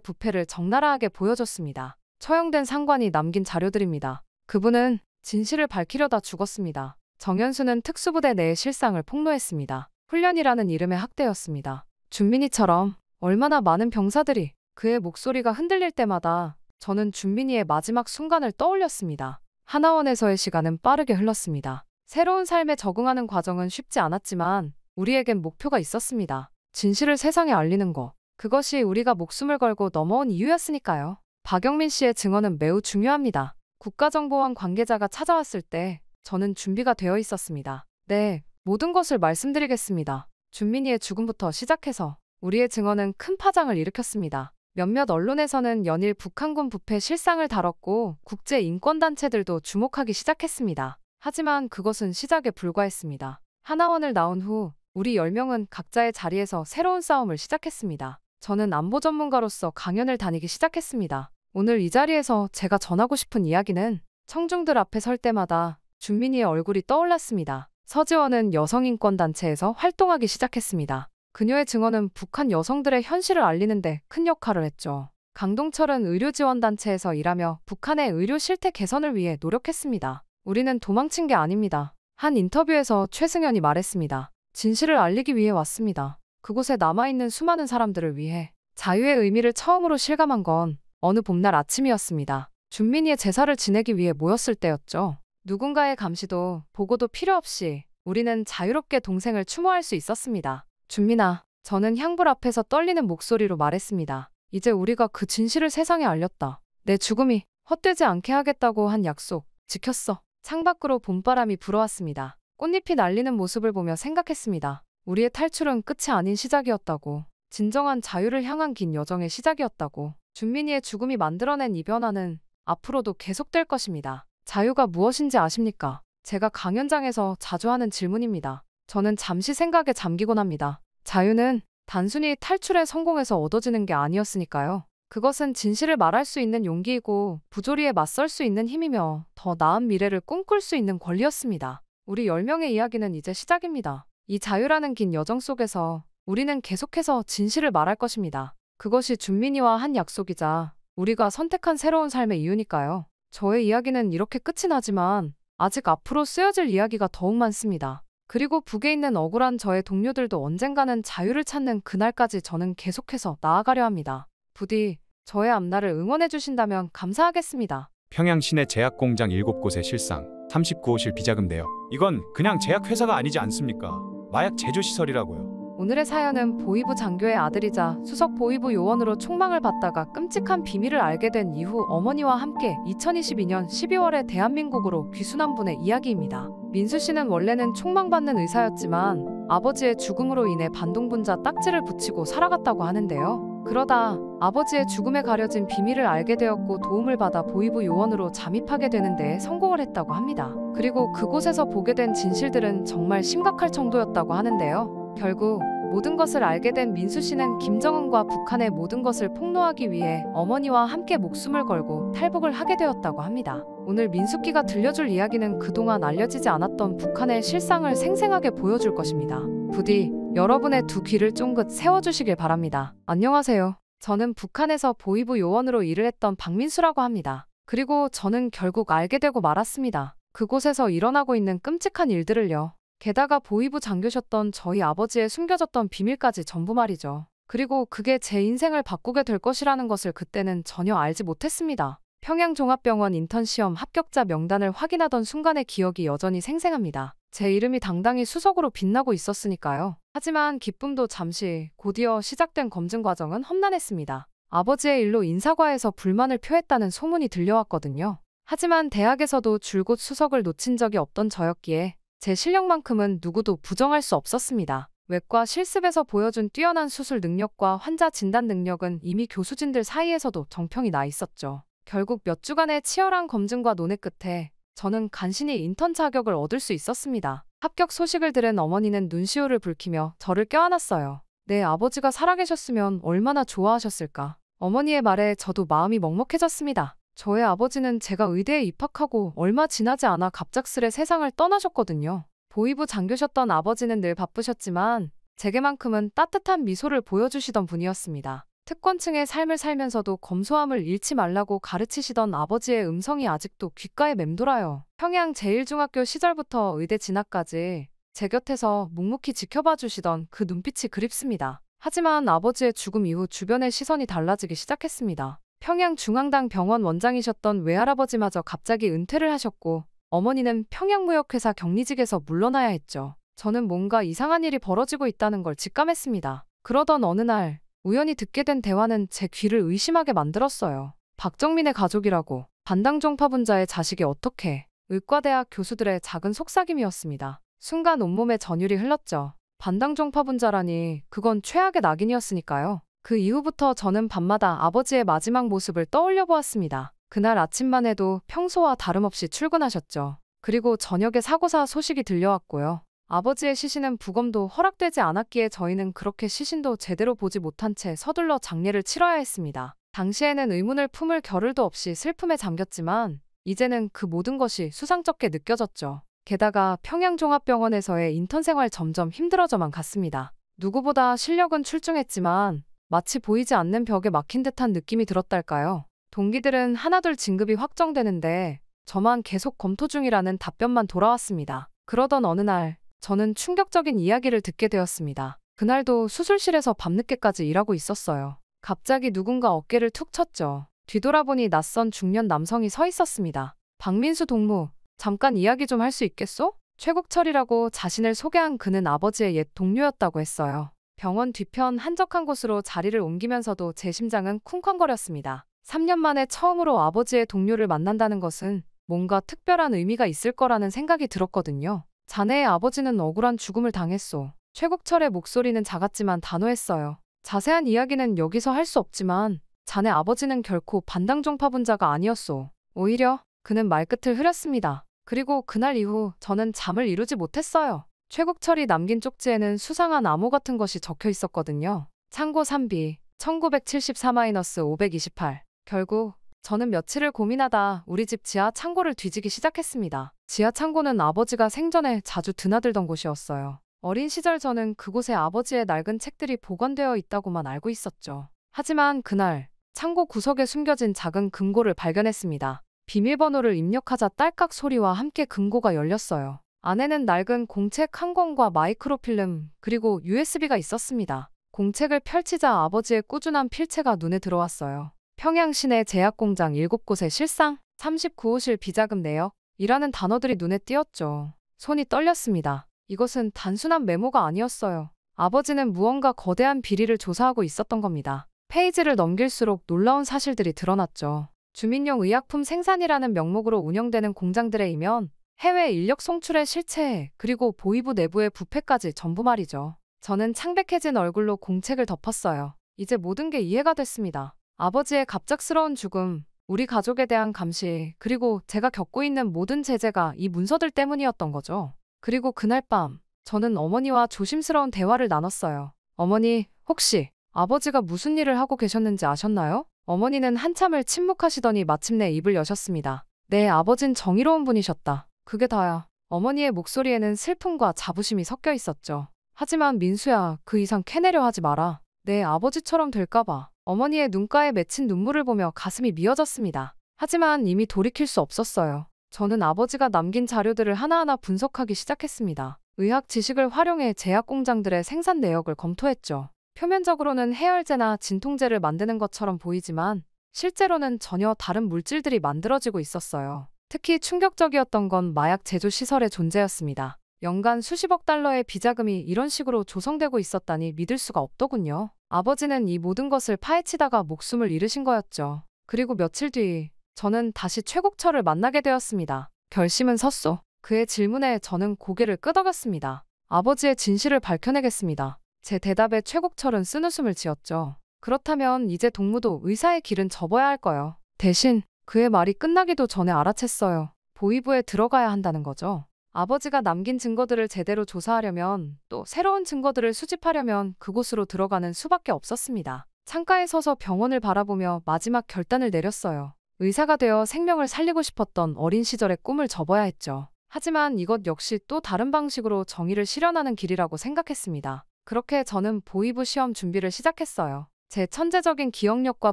부패를 적나라하게 보여줬습니다. 처형된 상관이 남긴 자료들입니다. 그분은 진실을 밝히려다 죽었습니다. 정현수는 특수부대 내의 실상을 폭로했습니다. 훈련이라는 이름의 학대였습니다. 준민이처럼 얼마나 많은 병사들이. 그의 목소리가 흔들릴 때마다 저는 준민이의 마지막 순간을 떠올렸습니다. 하나원에서의 시간은 빠르게 흘렀습니다. 새로운 삶에 적응하는 과정은 쉽지 않았지만 우리에겐 목표가 있었습니다. 진실을 세상에 알리는 것. 그것이 우리가 목숨을 걸고 넘어온 이유였으니까요. 박영민 씨의 증언은 매우 중요합니다. 국가정보원 관계자가 찾아왔을 때 저는 준비가 되어 있었습니다. 네, 모든 것을 말씀드리겠습니다. 준민이의 죽음부터 시작해서 우리의 증언은 큰 파장을 일으켰습니다. 몇몇 언론에서는 연일 북한군 부패 실상을 다뤘고 국제 인권단체들도 주목하기 시작했습니다. 하지만 그것은 시작에 불과했습니다. 하나원을 나온 후 우리 10명은 각자의 자리에서 새로운 싸움을 시작했습니다. 저는 안보 전문가로서 강연을 다니기 시작했습니다. 오늘 이 자리에서 제가 전하고 싶은 이야기는 청중들 앞에 설 때마다 준민이의 얼굴이 떠올랐습니다. 서지원은 여성인권단체에서 활동하기 시작했습니다. 그녀의 증언은 북한 여성들의 현실을 알리는데 큰 역할을 했죠. 강동철은 의료지원단체에서 일하며 북한의 의료 실태 개선을 위해 노력했습니다. 우리는 도망친 게 아닙니다. 한 인터뷰에서 최승현이 말했습니다. 진실을 알리기 위해 왔습니다. 그곳에 남아있는 수많은 사람들을 위해. 자유의 의미를 처음으로 실감한 건 어느 봄날 아침이었습니다. 준민이의 제사를 지내기 위해 모였을 때였죠. 누군가의 감시도 보고도 필요 없이 우리는 자유롭게 동생을 추모할 수 있었습니다. 준민아, 저는 향불 앞에서 떨리는 목소리로 말했습니다. 이제 우리가 그 진실을 세상에 알렸다. 내 죽음이 헛되지 않게 하겠다고 한 약속, 지켰어. 창밖으로 봄바람이 불어왔습니다. 꽃잎이 날리는 모습을 보며 생각했습니다. 우리의 탈출은 끝이 아닌 시작이었다고. 진정한 자유를 향한 긴 여정의 시작이었다고. 준민이의 죽음이 만들어낸 이 변화는 앞으로도 계속될 것입니다. 자유가 무엇인지 아십니까? 제가 강연장에서 자주 하는 질문입니다. 저는 잠시 생각에 잠기곤 합니다. 자유는 단순히 탈출에 성공해서 얻어지는 게 아니었으니까요. 그것은 진실을 말할 수 있는 용기이고 부조리에 맞설 수 있는 힘이며 더 나은 미래를 꿈꿀 수 있는 권리였습니다. 우리 10명의 이야기는 이제 시작입니다. 이 자유라는 긴 여정 속에서 우리는 계속해서 진실을 말할 것입니다. 그것이 준민이와 한 약속이자 우리가 선택한 새로운 삶의 이유니까요. 저의 이야기는 이렇게 끝이 나지만 아직 앞으로 쓰여질 이야기가 더욱 많습니다. 그리고 북에 있는 억울한 저의 동료들도 언젠가는 자유를 찾는 그날까지 저는 계속해서 나아가려 합니다. 부디 저의 앞날을 응원해 주신다면 감사하겠습니다. 평양 시내 제약공장 7곳의 실상, 39호실 비자금 대여. 이건 그냥 제약회사가 아니지 않습니까? 마약 제조시설이라고요. 오늘의 사연은 보위부 장교의 아들이자 수석 보위부 요원으로 총망을 받다가 끔찍한 비밀을 알게 된 이후 어머니와 함께 2022년 12월에 대한민국으로 귀순한 분의 이야기입니다. 민수 씨는 원래는 총망받는 의사였지만 아버지의 죽음으로 인해 반동분자 딱지를 붙이고 살아갔다고 하는데요. 그러다 아버지의 죽음에 가려진 비밀을 알게 되었고 도움을 받아 보위부 요원으로 잠입하게 되는 데 성공을 했다고 합니다. 그리고 그곳에서 보게 된 진실들은 정말 심각할 정도였다고 하는데요. 결국 모든 것을 알게 된 민수 씨는 김정은과 북한의 모든 것을 폭로하기 위해 어머니와 함께 목숨을 걸고 탈북을 하게 되었다고 합니다. 오늘 민숙이가 들려줄 이야기는 그동안 알려지지 않았던 북한의 실상을 생생하게 보여줄 것입니다. 부디 여러분의 두 귀를 쫑긋 세워주시길 바랍니다. 안녕하세요. 저는 북한에서 보위부 요원으로 일을 했던 박민수라고 합니다. 그리고 저는 결국 알게 되고 말았습니다. 그곳에서 일어나고 있는 끔찍한 일들을요. 게다가 보위부 장교셨던 저희 아버지의 숨겨졌던 비밀까지 전부 말이죠. 그리고 그게 제 인생을 바꾸게 될 것이라는 것을 그때는 전혀 알지 못했습니다. 평양종합병원 인턴시험 합격자 명단을 확인하던 순간의 기억이 여전히 생생합니다. 제 이름이 당당히 수석으로 빛나고 있었으니까요. 하지만 기쁨도 잠시, 곧이어 시작된 검증 과정은 험난했습니다. 아버지의 일로 인사과에서 불만을 표했다는 소문이 들려왔거든요. 하지만 대학에서도 줄곧 수석을 놓친 적이 없던 저였기에 제 실력만큼은 누구도 부정할 수 없었습니다. 외과 실습에서 보여준 뛰어난 수술 능력과 환자 진단 능력은 이미 교수진들 사이에서도 정평이 나 있었죠. 결국 몇 주간의 치열한 검증과 논의 끝에 저는 간신히 인턴 자격을 얻을 수 있었습니다. 합격 소식을 들은 어머니는 눈시울을 붉히며 저를 껴안았어요. 내 아버지가 살아계셨으면 얼마나 좋아하셨을까. 어머니의 말에 저도 마음이 먹먹해졌습니다. 저의 아버지는 제가 의대에 입학하고 얼마 지나지 않아 갑작스레 세상을 떠나셨거든요. 보위부 장교셨던 아버지는 늘 바쁘셨지만 제게만큼은 따뜻한 미소를 보여주시던 분이었습니다. 특권층의 삶을 살면서도 검소함을 잃지 말라고 가르치시던 아버지의 음성이 아직도 귓가에 맴돌아요. 평양 제1중학교 시절부터 의대 진학까지 제 곁에서 묵묵히 지켜봐 주시던 그 눈빛이 그립습니다. 하지만 아버지의 죽음 이후 주변의 시선이 달라지기 시작했습니다. 평양중앙당 병원 원장이셨던 외할아버지마저 갑자기 은퇴를 하셨고 어머니는 평양무역회사 경리직에서 물러나야 했죠. 저는 뭔가 이상한 일이 벌어지고 있다는 걸 직감했습니다. 그러던 어느 날 우연히 듣게 된 대화는 제 귀를 의심하게 만들었어요. 박정민의 가족이라고 반당종파 분자의 자식이 어떻게 의과대학 교수들의 작은 속삭임이었습니다. 순간 온몸에 전율이 흘렀죠. 반당종파 분자라니 그건 최악의 낙인이었으니까요. 그 이후부터 저는 밤마다 아버지의 마지막 모습을 떠올려 보았습니다. 그날 아침만 해도 평소와 다름없이 출근하셨죠. 그리고 저녁에 사고사 소식이 들려왔고요. 아버지의 시신은 부검도 허락되지 않았기에 저희는 그렇게 시신도 제대로 보지 못한 채 서둘러 장례를 치러야 했습니다. 당시에는 의문을 품을 겨를도 없이 슬픔에 잠겼지만 이제는 그 모든 것이 수상쩍게 느껴졌죠. 게다가 평양종합병원에서의 인턴 생활 점점 힘들어져만 갔습니다. 누구보다 실력은 출중했지만 마치 보이지 않는 벽에 막힌 듯한 느낌이 들었달까요? 동기들은 하나둘 진급이 확정되는데 저만 계속 검토 중이라는 답변만 돌아왔습니다. 그러던 어느 날 저는 충격적인 이야기를 듣게 되었습니다. 그날도 수술실에서 밤늦게까지 일하고 있었어요. 갑자기 누군가 어깨를 툭 쳤죠. 뒤돌아보니 낯선 중년 남성이 서 있었습니다. 박민수 동무, 잠깐 이야기 좀 할 수 있겠소? 최국철이라고 자신을 소개한 그는 아버지의 옛 동료였다고 했어요. 병원 뒤편 한적한 곳으로 자리를 옮기면서도 제 심장은 쿵쾅거렸습니다. 3년 만에 처음으로 아버지의 동료를 만난다는 것은 뭔가 특별한 의미가 있을 거라는 생각이 들었거든요. 자네의 아버지는 억울한 죽음을 당했소. 최국철의 목소리는 작았지만 단호했어요. 자세한 이야기는 여기서 할 수 없지만 자네 아버지는 결코 반당종파 분자가 아니었소. 오히려 그는 말끝을 흐렸습니다. 그리고 그날 이후 저는 잠을 이루지 못했어요. 최국철이 남긴 쪽지에는 수상한 암호 같은 것이 적혀 있었거든요. 창고 3비 1974-528. 결국 저는 며칠을 고민하다 우리 집 지하 창고를 뒤지기 시작했습니다. 지하 창고는 아버지가 생전에 자주 드나들던 곳이었어요. 어린 시절 저는 그곳에 아버지의 낡은 책들이 보관되어 있다고만 알고 있었죠. 하지만 그날 창고 구석에 숨겨진 작은 금고를 발견했습니다. 비밀번호를 입력하자 딸깍 소리와 함께 금고가 열렸어요. 안에는 낡은 공책 한 권과 마이크로필름 그리고 USB가 있었습니다. 공책을 펼치자 아버지의 꾸준한 필체가 눈에 들어왔어요. 평양 시내 제약공장 7곳의 실상, 39호실 비자금 내역, 이라는 단어들이 눈에 띄었죠. 손이 떨렸습니다. 이것은 단순한 메모가 아니었어요. 아버지는 무언가 거대한 비리를 조사하고 있었던 겁니다. 페이지를 넘길수록 놀라운 사실들이 드러났죠. 주민용 의약품 생산이라는 명목으로 운영되는 공장들의 이면, 해외 인력 송출의 실체, 그리고 보위부 내부의 부패까지 전부 말이죠. 저는 창백해진 얼굴로 공책을 덮었어요. 이제 모든 게 이해가 됐습니다. 아버지의 갑작스러운 죽음, 우리 가족에 대한 감시, 그리고 제가 겪고 있는 모든 제재가 이 문서들 때문이었던 거죠. 그리고 그날 밤, 저는 어머니와 조심스러운 대화를 나눴어요. 어머니, 혹시 아버지가 무슨 일을 하고 계셨는지 아셨나요? 어머니는 한참을 침묵하시더니 마침내 입을 여셨습니다. 내 아버진 정의로운 분이셨다. 그게 다야. 어머니의 목소리에는 슬픔과 자부심이 섞여 있었죠. 하지만 민수야, 그 이상 캐내려 하지 마라. 내 아버지처럼 될까봐. 어머니의 눈가에 맺힌 눈물을 보며 가슴이 미어졌습니다. 하지만 이미 돌이킬 수 없었어요. 저는 아버지가 남긴 자료들을 하나하나 분석하기 시작했습니다. 의학 지식을 활용해 제약 공장들의 생산 내역을 검토했죠. 표면적으로는 해열제나 진통제를 만드는 것처럼 보이지만 실제로는 전혀 다른 물질들이 만들어지고 있었어요. 특히 충격적이었던 건 마약 제조 시설의 존재였습니다. 연간 수십억 달러의 비자금이 이런 식으로 조성되고 있었다니 믿을 수가 없더군요. 아버지는 이 모든 것을 파헤치다가 목숨을 잃으신 거였죠. 그리고 며칠 뒤 저는 다시 최국철을 만나게 되었습니다. 결심은 섰소. 그의 질문에 저는 고개를 끄덕였습니다. 아버지의 진실을 밝혀내겠습니다. 제 대답에 최국철은 쓴웃음을 지었죠. 그렇다면 이제 동무도 의사의 길은 접어야 할 거요. 대신 그의 말이 끝나기도 전에 알아챘어요. 보위부에 들어가야 한다는 거죠. 아버지가 남긴 증거들을 제대로 조사하려면 또 새로운 증거들을 수집하려면 그곳으로 들어가는 수밖에 없었습니다. 창가에 서서 병원을 바라보며 마지막 결단을 내렸어요. 의사가 되어 생명을 살리고 싶었던 어린 시절의 꿈을 접어야 했죠. 하지만 이것 역시 또 다른 방식으로 정의를 실현하는 길이라고 생각했습니다. 그렇게 저는 보위부 시험 준비를 시작했어요. 제 천재적인 기억력과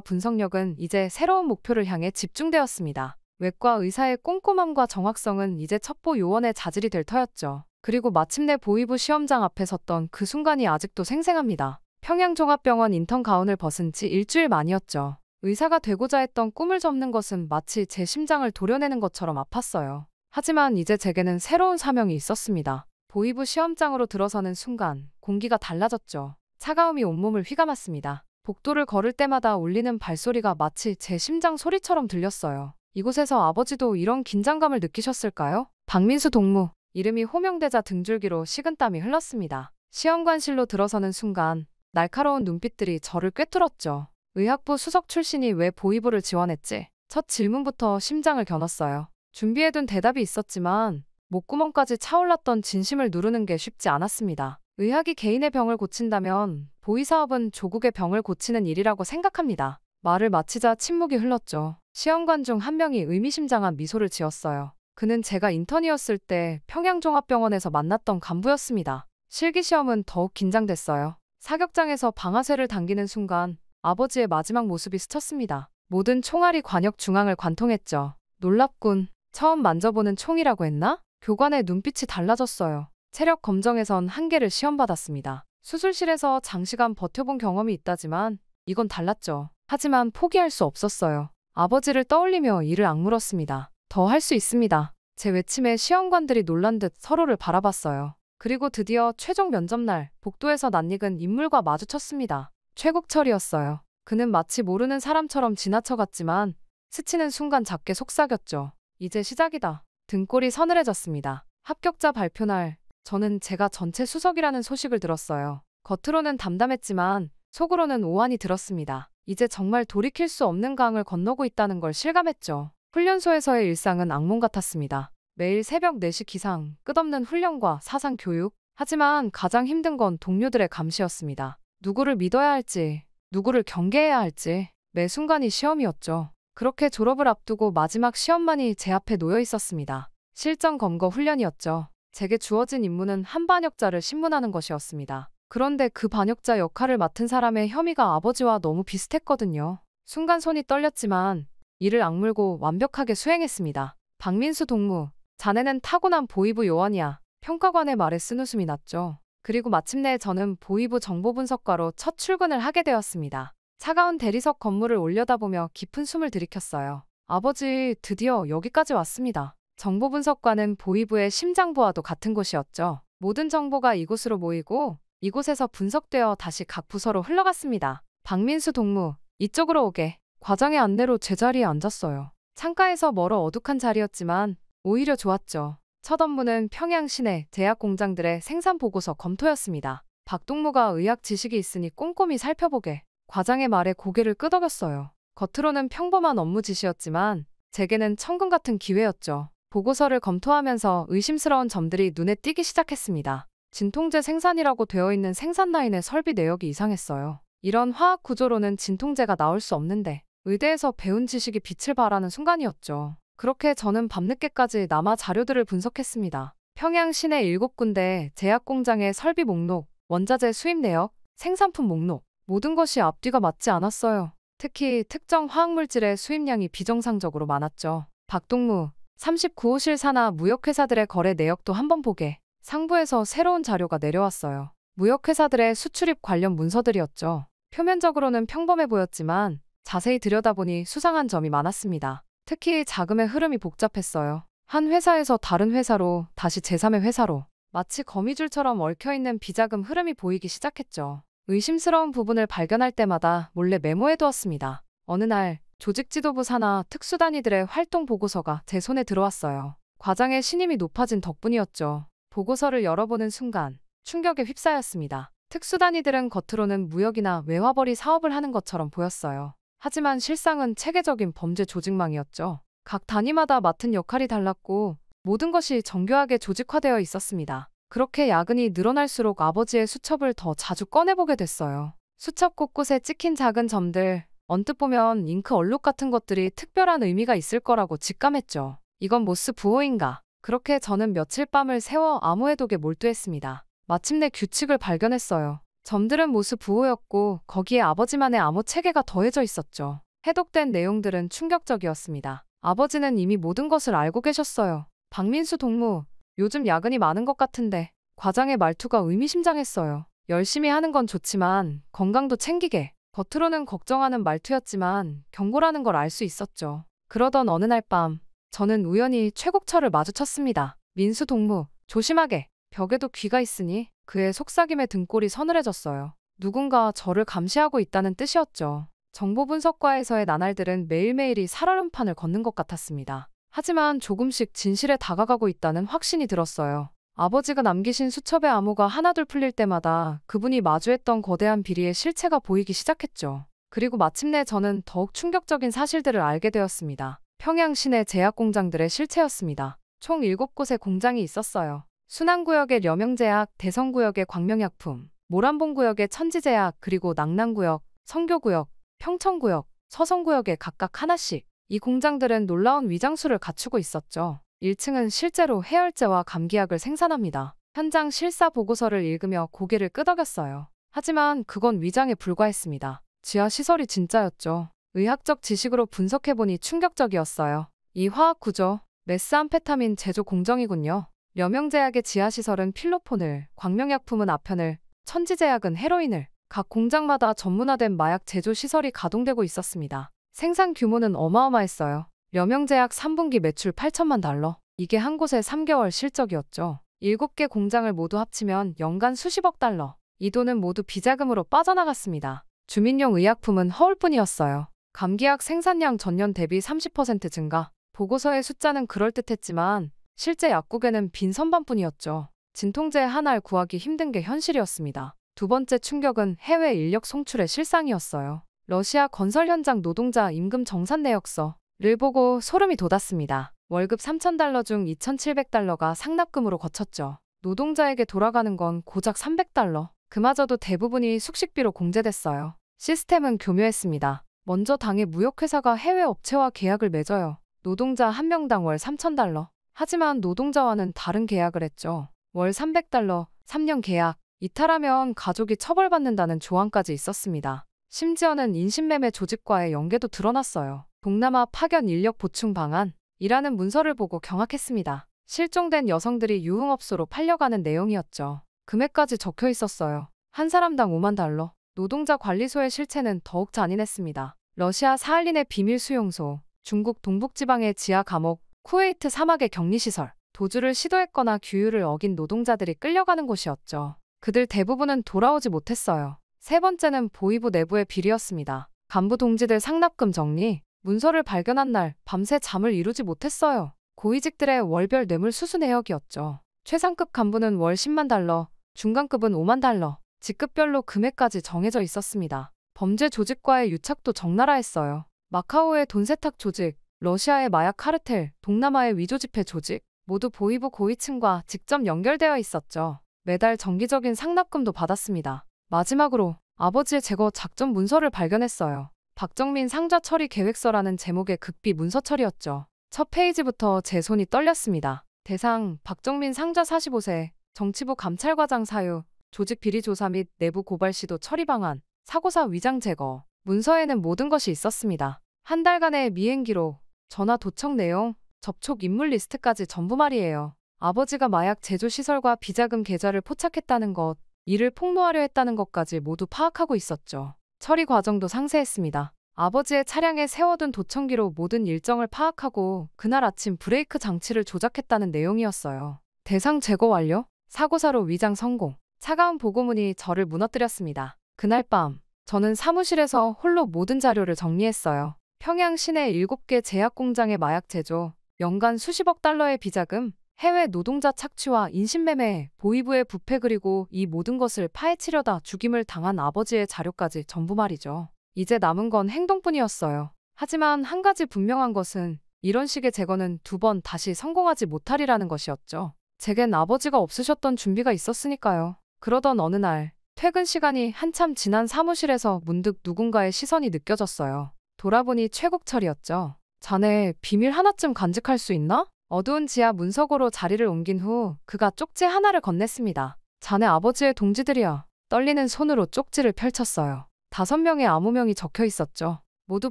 분석력은 이제 새로운 목표를 향해 집중되었습니다. 외과 의사의 꼼꼼함과 정확성은 이제 첩보 요원의 자질이 될 터였죠. 그리고 마침내 보위부 시험장 앞에 섰던 그 순간이 아직도 생생합니다. 평양종합병원 인턴 가운을 벗은 지 일주일 만이었죠. 의사가 되고자 했던 꿈을 접는 것은 마치 제 심장을 도려내는 것처럼 아팠어요. 하지만 이제 제게는 새로운 사명이 있었습니다. 보위부 시험장으로 들어서는 순간 공기가 달라졌죠. 차가움이 온몸을 휘감았습니다. 복도를 걸을 때마다 울리는 발소리가 마치 제 심장 소리처럼 들렸어요. 이곳에서 아버지도 이런 긴장감을 느끼셨을까요? 박민수 동무. 이름이 호명되자 등줄기로 식은땀이 흘렀습니다. 시험관실로 들어서는 순간 날카로운 눈빛들이 저를 꿰뚫었죠. 의학부 수석 출신이 왜 보위부를 지원했지? 첫 질문부터 심장을 겨눴어요. 준비해둔 대답이 있었지만 목구멍까지 차올랐던 진심을 누르는 게 쉽지 않았습니다. 의학이 개인의 병을 고친다면 보위사업은 조국의 병을 고치는 일이라고 생각합니다. 말을 마치자 침묵이 흘렀죠. 시험관 중 한 명이 의미심장한 미소를 지었어요. 그는 제가 인턴이었을 때 평양종합병원에서 만났던 간부였습니다. 실기시험은 더욱 긴장됐어요. 사격장에서 방아쇠를 당기는 순간 아버지의 마지막 모습이 스쳤습니다. 모든 총알이 관역 중앙을 관통했죠. 놀랍군. 처음 만져보는 총이라고 했나? 교관의 눈빛이 달라졌어요. 체력 검정에선 한계를 시험받았습니다. 수술실에서 장시간 버텨본 경험이 있다지만 이건 달랐죠. 하지만 포기할 수 없었어요. 아버지를 떠올리며 이를 악물었습니다. 더 할 수 있습니다. 제 외침에 시험관들이 놀란 듯 서로를 바라봤어요. 그리고 드디어 최종 면접날 복도에서 낯익은 인물과 마주쳤습니다. 최국철이었어요. 그는 마치 모르는 사람처럼 지나쳐갔지만 스치는 순간 작게 속삭였죠. 이제 시작이다. 등골이 서늘해졌습니다. 합격자 발표날 저는 제가 전체 수석이라는 소식을 들었어요. 겉으로는 담담했지만 속으로는 오한이 들었습니다. 이제 정말 돌이킬 수 없는 강을 건너고 있다는 걸 실감했죠. 훈련소에서의 일상은 악몽 같았습니다. 매일 새벽 4시 기상, 끝없는 훈련과 사상 교육. 하지만 가장 힘든 건 동료들의 감시였습니다. 누구를 믿어야 할지, 누구를 경계해야 할지 매 순간이 시험이었죠. 그렇게 졸업을 앞두고 마지막 시험만이 제 앞에 놓여 있었습니다. 실전 검거 훈련이었죠. 제게 주어진 임무는 한 반역자를 신문하는 것이었습니다. 그런데 그 반역자 역할을 맡은 사람의 혐의가 아버지와 너무 비슷했거든요. 순간 손이 떨렸지만 이를 악물고 완벽하게 수행했습니다. 박민수 동무, 자네는 타고난 보위부 요원이야. 평가관의 말에 쓴웃음이 났죠. 그리고 마침내 저는 보위부 정보분석과로 첫 출근을 하게 되었습니다. 차가운 대리석 건물을 올려다보며 깊은 숨을 들이켰어요. 아버지, 드디어 여기까지 왔습니다. 정보분석과는 보위부의 심장부와도 같은 곳이었죠. 모든 정보가 이곳으로 모이고 이곳에서 분석되어 다시 각 부서로 흘러갔습니다. 박민수 동무, 이쪽으로 오게. 과장의 안내로 제자리에 앉았어요. 창가에서 멀어 어둑한 자리였지만 오히려 좋았죠. 첫 업무는 평양 시내 제약 공장들의 생산 보고서 검토였습니다. 박 동무가 의학 지식이 있으니 꼼꼼히 살펴보게. 과장의 말에 고개를 끄덕였어요. 겉으로는 평범한 업무 지시였지만 제게는 천금 같은 기회였죠. 보고서를 검토하면서 의심스러운 점들이 눈에 띄기 시작했습니다. 진통제 생산이라고 되어 있는 생산 라인의 설비 내역이 이상했어요. 이런 화학 구조로는 진통제가 나올 수 없는데 의대에서 배운 지식이 빛을 발하는 순간이었죠. 그렇게 저는 밤늦게까지 남아 자료들을 분석했습니다. 평양 시내 7군데 제약공장의 설비 목록, 원자재 수입 내역, 생산품 목록, 모든 것이 앞뒤가 맞지 않았어요. 특히 특정 화학물질의 수입량이 비정상적으로 많았죠. 박동무, 39호실 산하 무역회사들의 거래 내역도 한번 보게. 상부에서 새로운 자료가 내려왔어요. 무역회사들의 수출입 관련 문서들이었죠. 표면적으로는 평범해 보였지만 자세히 들여다보니 수상한 점이 많았습니다. 특히 자금의 흐름이 복잡했어요. 한 회사에서 다른 회사로, 다시 제3의 회사로, 마치 거미줄처럼 얽혀있는 비자금 흐름이 보이기 시작했죠. 의심스러운 부분을 발견할 때마다 몰래 메모해두었습니다. 어느 날 조직 지도부 산하 특수단위들의 활동 보고서가 제 손에 들어왔어요. 과장의 신임이 높아진 덕분이었죠. 보고서를 열어보는 순간 충격에 휩싸였습니다. 특수단위들은 겉으로는 무역이나 외화벌이 사업을 하는 것처럼 보였어요. 하지만 실상은 체계적인 범죄 조직망이었죠. 각 단위마다 맡은 역할이 달랐고 모든 것이 정교하게 조직화되어 있었습니다. 그렇게 야근이 늘어날수록 아버지의 수첩을 더 자주 꺼내보게 됐어요. 수첩 곳곳에 찍힌 작은 점들, 언뜻 보면 잉크 얼룩 같은 것들이 특별한 의미가 있을 거라고 직감했죠. 이건 모스 부호인가? 그렇게 저는 며칠 밤을 새워 암호해독에 몰두했습니다. 마침내 규칙을 발견했어요. 점들은 모스 부호였고 거기에 아버지만의 암호 체계가 더해져 있었죠. 해독된 내용들은 충격적이었습니다. 아버지는 이미 모든 것을 알고 계셨어요. 박민수 동무, 요즘 야근이 많은 것 같은데. 과장의 말투가 의미심장했어요. 열심히 하는 건 좋지만 건강도 챙기게. 겉으로는 걱정하는 말투였지만 경고라는 걸 알 수 있었죠. 그러던 어느 날 밤, 저는 우연히 최국철을 마주쳤습니다. 민수 동무, 조심하게. 벽에도 귀가 있으니. 그의 속삭임에 등골이 서늘해졌어요. 누군가 저를 감시하고 있다는 뜻이었죠. 정보분석과에서의 나날들은 매일매일이 살얼음판을 걷는 것 같았습니다. 하지만 조금씩 진실에 다가가고 있다는 확신이 들었어요. 아버지가 남기신 수첩의 암호가 하나둘 풀릴 때마다 그분이 마주했던 거대한 비리의 실체가 보이기 시작했죠. 그리고 마침내 저는 더욱 충격적인 사실들을 알게 되었습니다. 평양 시내 제약공장들의 실체였습니다. 총 7곳의 공장이 있었어요. 순안구역의 려명제약, 대성구역의 광명약품, 모란봉구역의 천지제약, 그리고 낙랑구역, 성교구역, 평천구역, 서성구역에 각각 하나씩. 이 공장들은 놀라운 위장술을 갖추고 있었죠. 1층은 실제로 해열제와 감기약을 생산합니다. 현장 실사 보고서를 읽으며 고개를 끄덕였어요. 하지만 그건 위장에 불과했습니다. 지하 시설이 진짜였죠. 의학적 지식으로 분석해보니 충격적이었어요. 이 화학 구조, 메스암페타민 제조 공정이군요. 려명제약의 지하시설은 필로폰을, 광명약품은 아편을, 천지제약은 헤로인을, 각 공장마다 전문화된 마약 제조 시설이 가동되고 있었습니다. 생산 규모는 어마어마했어요. 려명제약 3분기 매출 8천만 달러. 이게 한 곳의 3개월 실적이었죠. 7개 공장을 모두 합치면 연간 수십억 달러. 이 돈은 모두 비자금으로 빠져나갔습니다. 주민용 의약품은 허울뿐이었어요. 감기약 생산량 전년 대비 30% 증가. 보고서의 숫자는 그럴듯했지만 실제 약국에는 빈 선반뿐이었죠. 진통제 한 알 구하기 힘든 게 현실이었습니다. 두 번째 충격은 해외 인력 송출의 실상이었어요. 러시아 건설 현장 노동자 임금 정산 내역서를 보고 소름이 돋았습니다. 월급 3,000달러 중 2,700달러가 상납금으로 거쳤죠. 노동자에게 돌아가는 건 고작 300달러. 그마저도 대부분이 숙식비로 공제됐어요. 시스템은 교묘했습니다. 먼저 당의 무역회사가 해외 업체와 계약을 맺어요. 노동자 한 명당 월 3,000달러. 하지만 노동자와는 다른 계약을 했죠. 월 300달러, 3년 계약. 이탈하면 가족이 처벌받는다는 조항까지 있었습니다. 심지어는 인신매매 조직과의 연계도 드러났어요. 동남아 파견 인력 보충 방안이라는 문서를 보고 경악했습니다. 실종된 여성들이 유흥업소로 팔려가는 내용이었죠. 금액까지 적혀 있었어요. 한 사람당 5만 달러. 노동자 관리소의 실체는 더욱 잔인했습니다. 러시아 사할린의 비밀 수용소, 중국 동북지방의 지하 감옥, 쿠웨이트 사막의 격리시설, 도주를 시도했거나 규율을 어긴 노동자들이 끌려가는 곳이었죠. 그들 대부분은 돌아오지 못했어요. 세 번째는 보위부 내부의 비리였습니다. 간부 동지들 상납금 정리, 문서를 발견한 날 밤새 잠을 이루지 못했어요. 고위직들의 월별 뇌물 수수 내역이었죠. 최상급 간부는 월 10만 달러, 중간급은 5만 달러, 직급별로 금액까지 정해져 있었습니다. 범죄 조직과의 유착도 적나라했어요. 마카오의 돈 세탁 조직, 러시아의 마약 카르텔, 동남아의 위조지폐 조직, 모두 보위부 고위층과 직접 연결되어 있었죠. 매달 정기적인 상납금도 받았습니다. 마지막으로 아버지의 제거 작전 문서를 발견했어요. 박정민 상자 처리 계획서라는 제목의 극비 문서 처리였죠. 첫 페이지부터 제 손이 떨렸습니다. 대상 박정민 상좌 45세, 정치부 감찰과장 사유, 조직 비리 조사 및 내부 고발 시도 처리 방안, 사고사 위장 제거. 문서에는 모든 것이 있었습니다. 한 달간의 미행 기록, 전화 도청 내용, 접촉 인물 리스트까지 전부 말이에요. 아버지가 마약 제조 시설과 비자금 계좌를 포착했다는 것, 이를 폭로하려 했다는 것까지 모두 파악하고 있었죠. 처리 과정도 상세했습니다. 아버지의 차량에 세워둔 도청기로 모든 일정을 파악하고 그날 아침 브레이크 장치를 조작했다는 내용이었어요. 대상 제거 완료, 사고사로 위장 성공. 차가운 보고문이 저를 무너뜨렸습니다. 그날 밤 저는 사무실에서 홀로 모든 자료를 정리했어요. 평양 시내 7개 제약 공장의 마약 제조, 연간 수십억 달러의 비자금, 해외 노동자 착취와 인신매매, 보위부의 부패 그리고 이 모든 것을 파헤치려다 죽임을 당한 아버지의 자료까지 전부 말이죠. 이제 남은 건 행동뿐이었어요. 하지만 한 가지 분명한 것은 이런 식의 제거는 2번 다시 성공하지 못하리라는 것이었죠. 제겐 아버지가 없으셨던 준비가 있었으니까요. 그러던 어느 날 퇴근 시간이 한참 지난 사무실에서 문득 누군가의 시선이 느껴졌어요. 돌아보니 최국철이었죠. 자네 비밀 하나쯤 간직할 수 있나? 어두운 지하 문서고로 자리를 옮긴 후 그가 쪽지 하나를 건넸습니다. 자네 아버지의 동지들이야. 떨리는 손으로 쪽지를 펼쳤어요. 5명의 암호명이 적혀 있었죠. 모두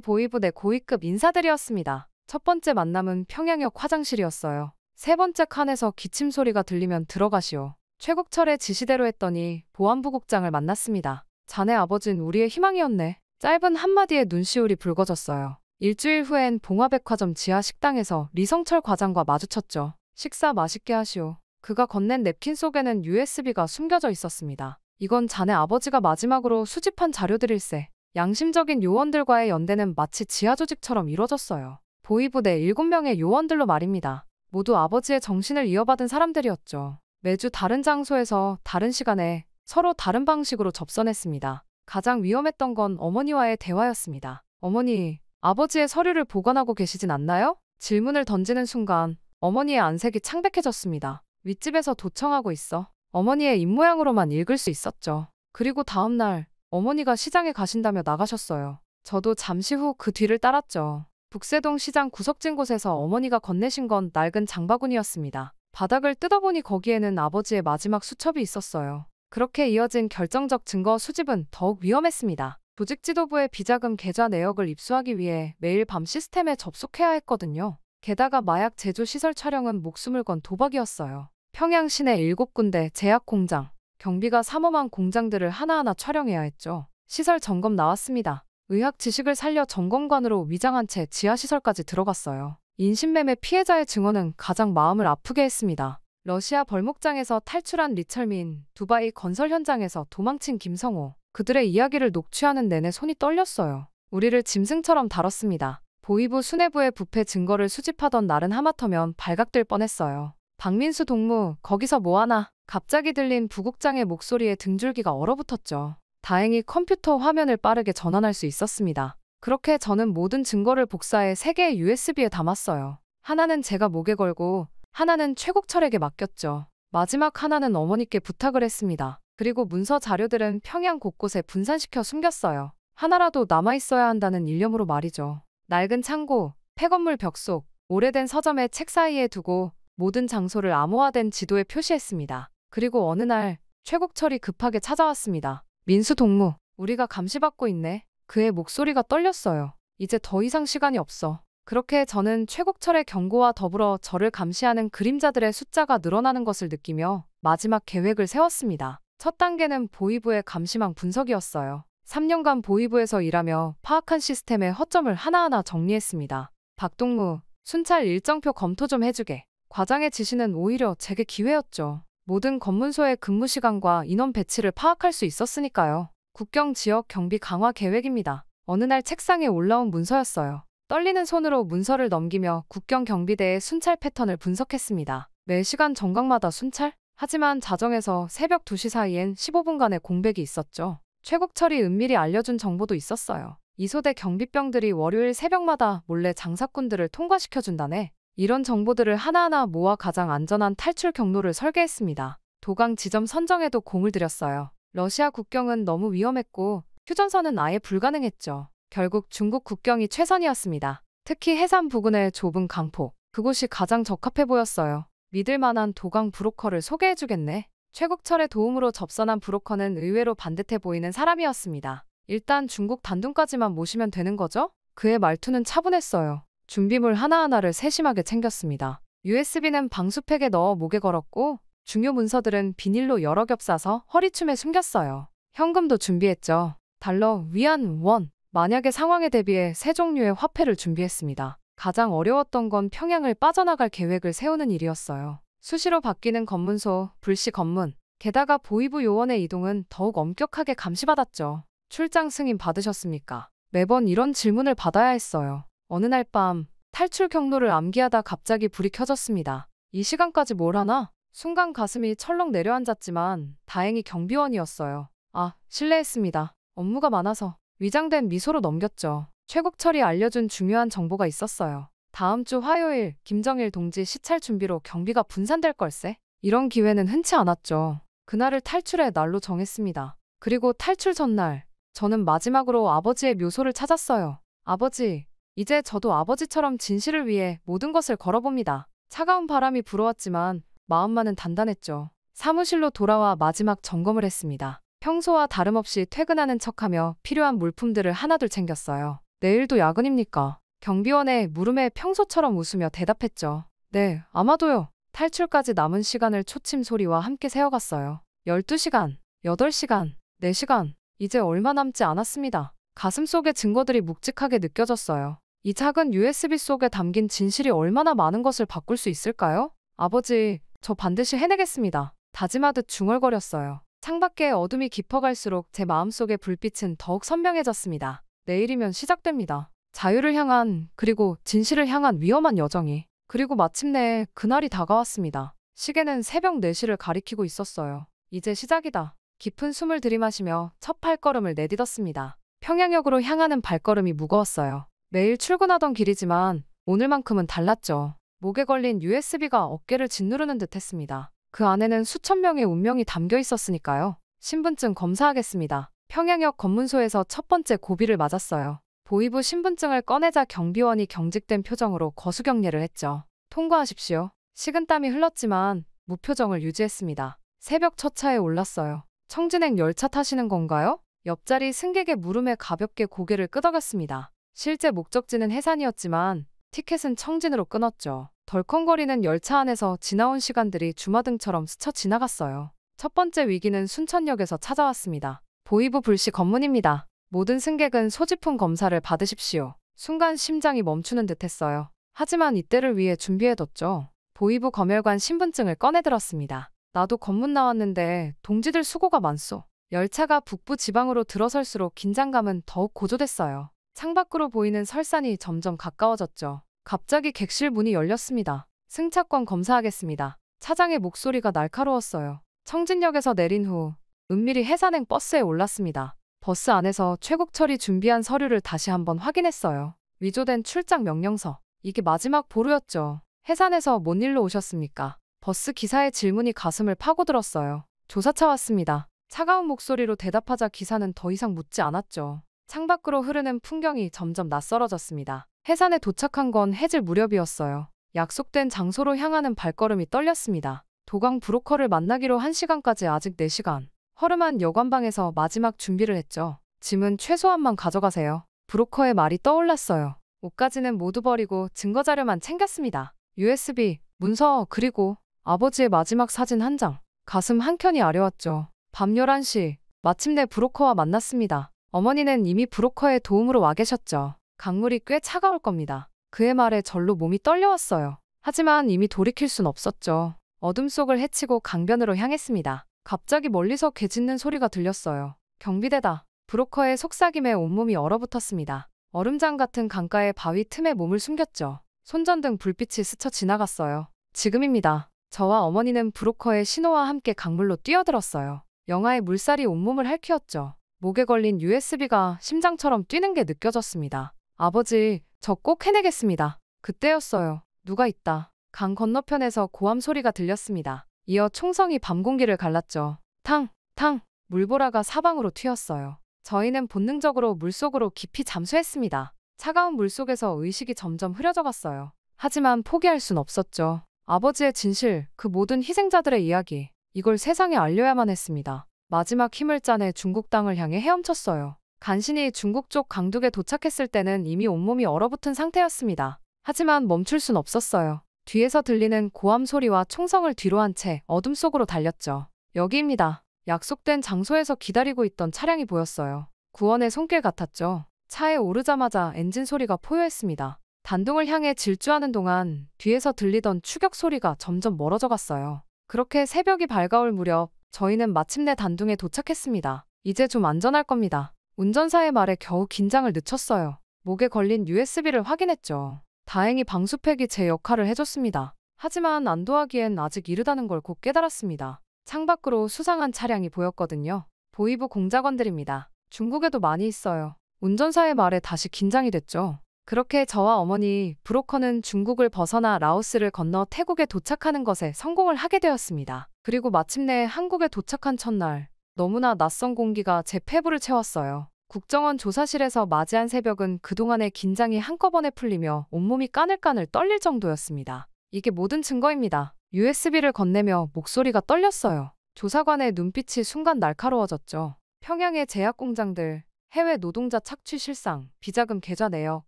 보위부 내 고위급 인사들이었습니다. 첫 번째 만남은 평양역 화장실이었어요. 세 번째 칸에서 기침 소리가 들리면 들어가시오. 최국철의 지시대로 했더니 보안부국장을 만났습니다. 자네 아버진 우리의 희망이었네. 짧은 한마디에 눈시울이 붉어졌어요. 일주일 후엔 봉화백화점 지하 식당에서 리성철 과장과 마주쳤죠. 식사 맛있게 하시오. 그가 건넨 냅킨 속에는 USB가 숨겨져 있었습니다. 이건 자네 아버지가 마지막으로 수집한 자료들일세. 양심적인 요원들과의 연대는 마치 지하조직처럼 이루어졌어요. 보위부 내 7명의 요원들로 말입니다. 모두 아버지의 정신을 이어받은 사람들이었죠. 매주 다른 장소에서 다른 시간에 서로 다른 방식으로 접선했습니다. 가장 위험했던 건 어머니와의 대화였습니다. 어머니, 아버지의 서류를 보관하고 계시진 않나요? 질문을 던지는 순간 어머니의 안색이 창백해졌습니다. 윗집에서 도청하고 있어. 어머니의 입모양으로만 읽을 수 있었죠. 그리고 다음 날 어머니가 시장에 가신다며 나가셨어요. 저도 잠시 후 그 뒤를 따랐죠. 북세동 시장 구석진 곳에서 어머니가 건네신 건 낡은 장바구니였습니다. 바닥을 뜯어보니 거기에는 아버지의 마지막 수첩이 있었어요. 그렇게 이어진 결정적 증거 수집은 더욱 위험했습니다. 조직지도부의 비자금 계좌 내역을 입수하기 위해 매일 밤 시스템에 접속해야 했거든요. 게다가 마약 제조 시설 촬영은 목숨을 건 도박이었어요. 평양 시내 7군데 제약 공장, 경비가 삼엄한 공장들을 하나하나 촬영해야 했죠. 시설 점검 나왔습니다. 의학 지식을 살려 점검관으로 위장한 채 지하시설까지 들어갔어요. 인신매매 피해자의 증언은 가장 마음을 아프게 했습니다. 러시아 벌목장에서 탈출한 리철민, 두바이 건설 현장에서 도망친 김성호. 그들의 이야기를 녹취하는 내내 손이 떨렸어요. 우리를 짐승처럼 다뤘습니다. 보위부 수뇌부의 부패 증거를 수집하던 날은 하마터면 발각될 뻔했어요. 박민수 동무, 거기서 뭐하나? 갑자기 들린 부국장의 목소리에 등줄기가 얼어붙었죠. 다행히 컴퓨터 화면을 빠르게 전환할 수 있었습니다. 그렇게 저는 모든 증거를 복사해 3개의 USB에 담았어요. 하나는 제가 목에 걸고 하나는 최국철에게 맡겼죠. 마지막 하나는 어머니께 부탁을 했습니다. 그리고 문서 자료들은 평양 곳곳에 분산시켜 숨겼어요. 하나라도 남아있어야 한다는 일념으로 말이죠. 낡은 창고, 폐건물 벽 속, 오래된 서점의 책 사이에 두고 모든 장소를 암호화된 지도에 표시했습니다. 그리고 어느 날 최국철이 급하게 찾아왔습니다. 민수 동무, 우리가 감시받고 있네. 그의 목소리가 떨렸어요. 이제 더 이상 시간이 없어. 그렇게 저는 최국철의 경고와 더불어 저를 감시하는 그림자들의 숫자가 늘어나는 것을 느끼며 마지막 계획을 세웠습니다. 첫 단계는 보위부의 감시망 분석이었어요. 3년간 보위부에서 일하며 파악한 시스템의 허점을 하나하나 정리했습니다. 박동무, 순찰 일정표 검토 좀 해주게. 과장의 지시는 오히려 제게 기회였죠. 모든 검문소의 근무 시간과 인원 배치를 파악할 수 있었으니까요. 국경 지역 경비 강화 계획입니다. 어느 날 책상에 올라온 문서였어요. 떨리는 손으로 문서를 넘기며 국경 경비대의 순찰 패턴을 분석했습니다. 매 시간 정각마다 순찰? 하지만 자정에서 새벽 2시 사이엔 15분간의 공백이 있었죠. 최국철이 은밀히 알려준 정보도 있었어요. 이소대 경비병들이 월요일 새벽마다 몰래 장사꾼들을 통과시켜준다네. 이런 정보들을 하나하나 모아 가장 안전한 탈출 경로를 설계했습니다. 도강 지점 선정에도 공을 들였어요. 러시아 국경은 너무 위험했고 휴전선은 아예 불가능했죠. 결국 중국 국경이 최선이었습니다. 특히 해산 부근의 좁은 강폭, 그곳이 가장 적합해 보였어요. 믿을 만한 도강 브로커를 소개해주겠네. 최국철의 도움으로 접선한 브로커는 의외로 반듯해 보이는 사람이었습니다. 일단 중국 단둥까지만 모시면 되는 거죠? 그의 말투는 차분했어요. 준비물 하나하나를 세심하게 챙겼습니다. USB는 방수팩에 넣어 목에 걸었고 중요 문서들은 비닐로 여러 겹 싸서 허리춤에 숨겼어요. 현금도 준비했죠. 달러, 위안, 원. 만약의 상황에 대비해 세 종류의 화폐를 준비했습니다. 가장 어려웠던 건 평양을 빠져나갈 계획을 세우는 일이었어요. 수시로 바뀌는 검문소, 불시 검문. 게다가 보이부 요원의 이동은 더욱 엄격하게 감시받았죠. 출장 승인 받으셨습니까? 매번 이런 질문을 받아야 했어요. 어느 날 밤 탈출 경로를 암기하다 갑자기 불이 켜졌습니다. 이 시간까지 뭘 하나? 순간 가슴이 철렁 내려앉았지만 다행히 경비원이었어요. 아, 실례했습니다. 업무가 많아서. 위장된 미소로 넘겼죠. 최국철이 알려준 중요한 정보가 있었어요. 다음 주 화요일 김정일 동지 시찰 준비로 경비가 분산될 걸세. 이런 기회는 흔치 않았죠. 그날을 탈출의 날로 정했습니다. 그리고 탈출 전날 저는 마지막으로 아버지의 묘소를 찾았어요. 아버지, 이제 저도 아버지처럼 진실을 위해 모든 것을 걸어봅니다. 차가운 바람이 불어왔지만 마음만은 단단했죠. 사무실로 돌아와 마지막 점검을 했습니다. 평소와 다름없이 퇴근하는 척하며 필요한 물품들을 하나둘 챙겼어요. 내일도 야근입니까? 경비원의 물음에 평소처럼 웃으며 대답했죠. 네, 아마도요. 탈출까지 남은 시간을 초침 소리와 함께 세어갔어요. 12시간, 8시간, 4시간. 이제 얼마 남지 않았습니다. 가슴속의 증거들이 묵직하게 느껴졌어요. 이 작은 USB 속에 담긴 진실이 얼마나 많은 것을 바꿀 수 있을까요? 아버지, 저 반드시 해내겠습니다. 다짐하듯 중얼거렸어요. 창밖의 어둠이 깊어갈수록 제 마음속의 불빛은 더욱 선명해졌습니다. 내일이면 시작됩니다. 자유를 향한, 그리고 진실을 향한 위험한 여정이. 그리고 마침내 그날이 다가왔습니다. 시계는 새벽 4시를 가리키고 있었어요. 이제 시작이다. 깊은 숨을 들이마시며 첫 발걸음을 내딛었습니다. 평양역으로 향하는 발걸음이 무거웠어요. 매일 출근하던 길이지만 오늘만큼은 달랐죠. 목에 걸린 USB가 어깨를 짓누르는 듯 했습니다. 그 안에는 수천 명의 운명이 담겨 있었으니까요. 신분증 검사하겠습니다. 평양역 검문소에서 첫 번째 고비를 맞았어요. 보이부 신분증을 꺼내자 경비원이 경직된 표정으로 거수경례를 했죠. 통과하십시오. 식은땀이 흘렀지만 무표정을 유지했습니다. 새벽 첫 차에 올랐어요. 청진행 열차 타시는 건가요? 옆자리 승객의 물음에 가볍게 고개를 끄덕였습니다. 실제 목적지는 해산이었지만 티켓은 청진으로 끊었죠. 덜컹거리는 열차 안에서 지나온 시간들이 주마등처럼 스쳐 지나갔어요. 첫 번째 위기는 순천역에서 찾아왔습니다. 보이부 불시 검문입니다. 모든 승객은 소지품 검사를 받으십시오. 순간 심장이 멈추는 듯했어요. 하지만 이때를 위해 준비해뒀죠. 보이부 검열관 신분증을 꺼내들었습니다. 나도 검문 나왔는데 동지들 수고가 많소. 열차가 북부 지방으로 들어설수록 긴장감은 더욱 고조됐어요. 창밖으로 보이는 설산이 점점 가까워졌죠. 갑자기 객실 문이 열렸습니다. 승차권 검사하겠습니다. 차장의 목소리가 날카로웠어요. 청진역에서 내린 후 은밀히 해산행 버스에 올랐습니다. 버스 안에서 최국철이 준비한 서류를 다시 한번 확인했어요. 위조된 출장 명령서. 이게 마지막 보루였죠. 해산에서 뭔 일로 오셨습니까? 버스 기사의 질문이 가슴을 파고들었어요. 조사차 왔습니다. 차가운 목소리로 대답하자 기사는 더 이상 묻지 않았죠. 창밖으로 흐르는 풍경이 점점 낯설어졌습니다. 해산에 도착한 건 해질 무렵이었어요. 약속된 장소로 향하는 발걸음이 떨렸습니다. 도강 브로커를 만나기로 한 시간까지 아직 4시간. 허름한 여관방에서 마지막 준비를 했죠. 짐은 최소한만 가져가세요. 브로커의 말이 떠올랐어요. 옷까지는 모두 버리고 증거자료만 챙겼습니다. USB, 문서, 그리고 아버지의 마지막 사진 한 장. 가슴 한켠이 아려왔죠. 밤 11시, 마침내 브로커와 만났습니다. 어머니는 이미 브로커의 도움으로 와 계셨죠. 강물이 꽤 차가울 겁니다. 그의 말에 절로 몸이 떨려왔어요. 하지만 이미 돌이킬 순 없었죠. 어둠 속을 헤치고 강변으로 향했습니다. 갑자기 멀리서 개 짖는 소리가 들렸어요. 경비대다. 브로커의 속삭임에 온몸이 얼어붙었습니다. 얼음장 같은 강가의 바위 틈에 몸을 숨겼죠. 손전등 불빛이 스쳐 지나갔어요. 지금입니다. 저와 어머니는 브로커의 신호와 함께 강물로 뛰어들었어요. 영하의 물살이 온몸을 핥히었죠. 목에 걸린 USB가 심장처럼 뛰는 게 느껴졌습니다. 아버지, 저 꼭 해내겠습니다. 그때였어요. 누가 있다. 강 건너편에서 고함 소리가 들렸습니다. 이어 총성이 밤 공기를 갈랐죠. 탕, 탕, 물보라가 사방으로 튀었어요. 저희는 본능적으로 물속으로 깊이 잠수했습니다. 차가운 물 속에서 의식이 점점 흐려져 갔어요. 하지만 포기할 순 없었죠. 아버지의 진실, 그 모든 희생자들의 이야기, 이걸 세상에 알려야만 했습니다. 마지막 힘을 짜내 중국 땅을 향해 헤엄쳤어요. 간신히 중국 쪽 강둑에 도착했을 때는 이미 온몸이 얼어붙은 상태였습니다. 하지만 멈출 순 없었어요. 뒤에서 들리는 고함 소리와 총성을 뒤로 한 채 어둠 속으로 달렸죠. 여기입니다. 약속된 장소에서 기다리고 있던 차량이 보였어요. 구원의 손길 같았죠. 차에 오르자마자 엔진 소리가 포효했습니다. 단둥을 향해 질주하는 동안 뒤에서 들리던 추격 소리가 점점 멀어져 갔어요. 그렇게 새벽이 밝아올 무렵 저희는 마침내 단둥에 도착했습니다. 이제 좀 안전할 겁니다. 운전사의 말에 겨우 긴장을 늦췄어요. 목에 걸린 USB를 확인했죠. 다행히 방수팩이 제 역할을 해줬습니다. 하지만 안도하기엔 아직 이르다는 걸 곧 깨달았습니다. 창밖으로 수상한 차량이 보였거든요. 보이부 공작원들입니다. 중국에도 많이 있어요. 운전사의 말에 다시 긴장이 됐죠. 그렇게 저와 어머니, 브로커는 중국을 벗어나 라오스를 건너 태국에 도착하는 것에 성공을 하게 되었습니다. 그리고 마침내 한국에 도착한 첫날, 너무나 낯선 공기가 제 폐부를 채웠어요. 국정원 조사실에서 맞이한 새벽은 그동안의 긴장이 한꺼번에 풀리며 온몸이 까늘까늘 떨릴 정도였습니다. 이게 모든 증거입니다. USB를 건네며 목소리가 떨렸어요. 조사관의 눈빛이 순간 날카로워졌죠. 평양의 제약 공장들, 해외 노동자 착취 실상, 비자금 계좌 내역,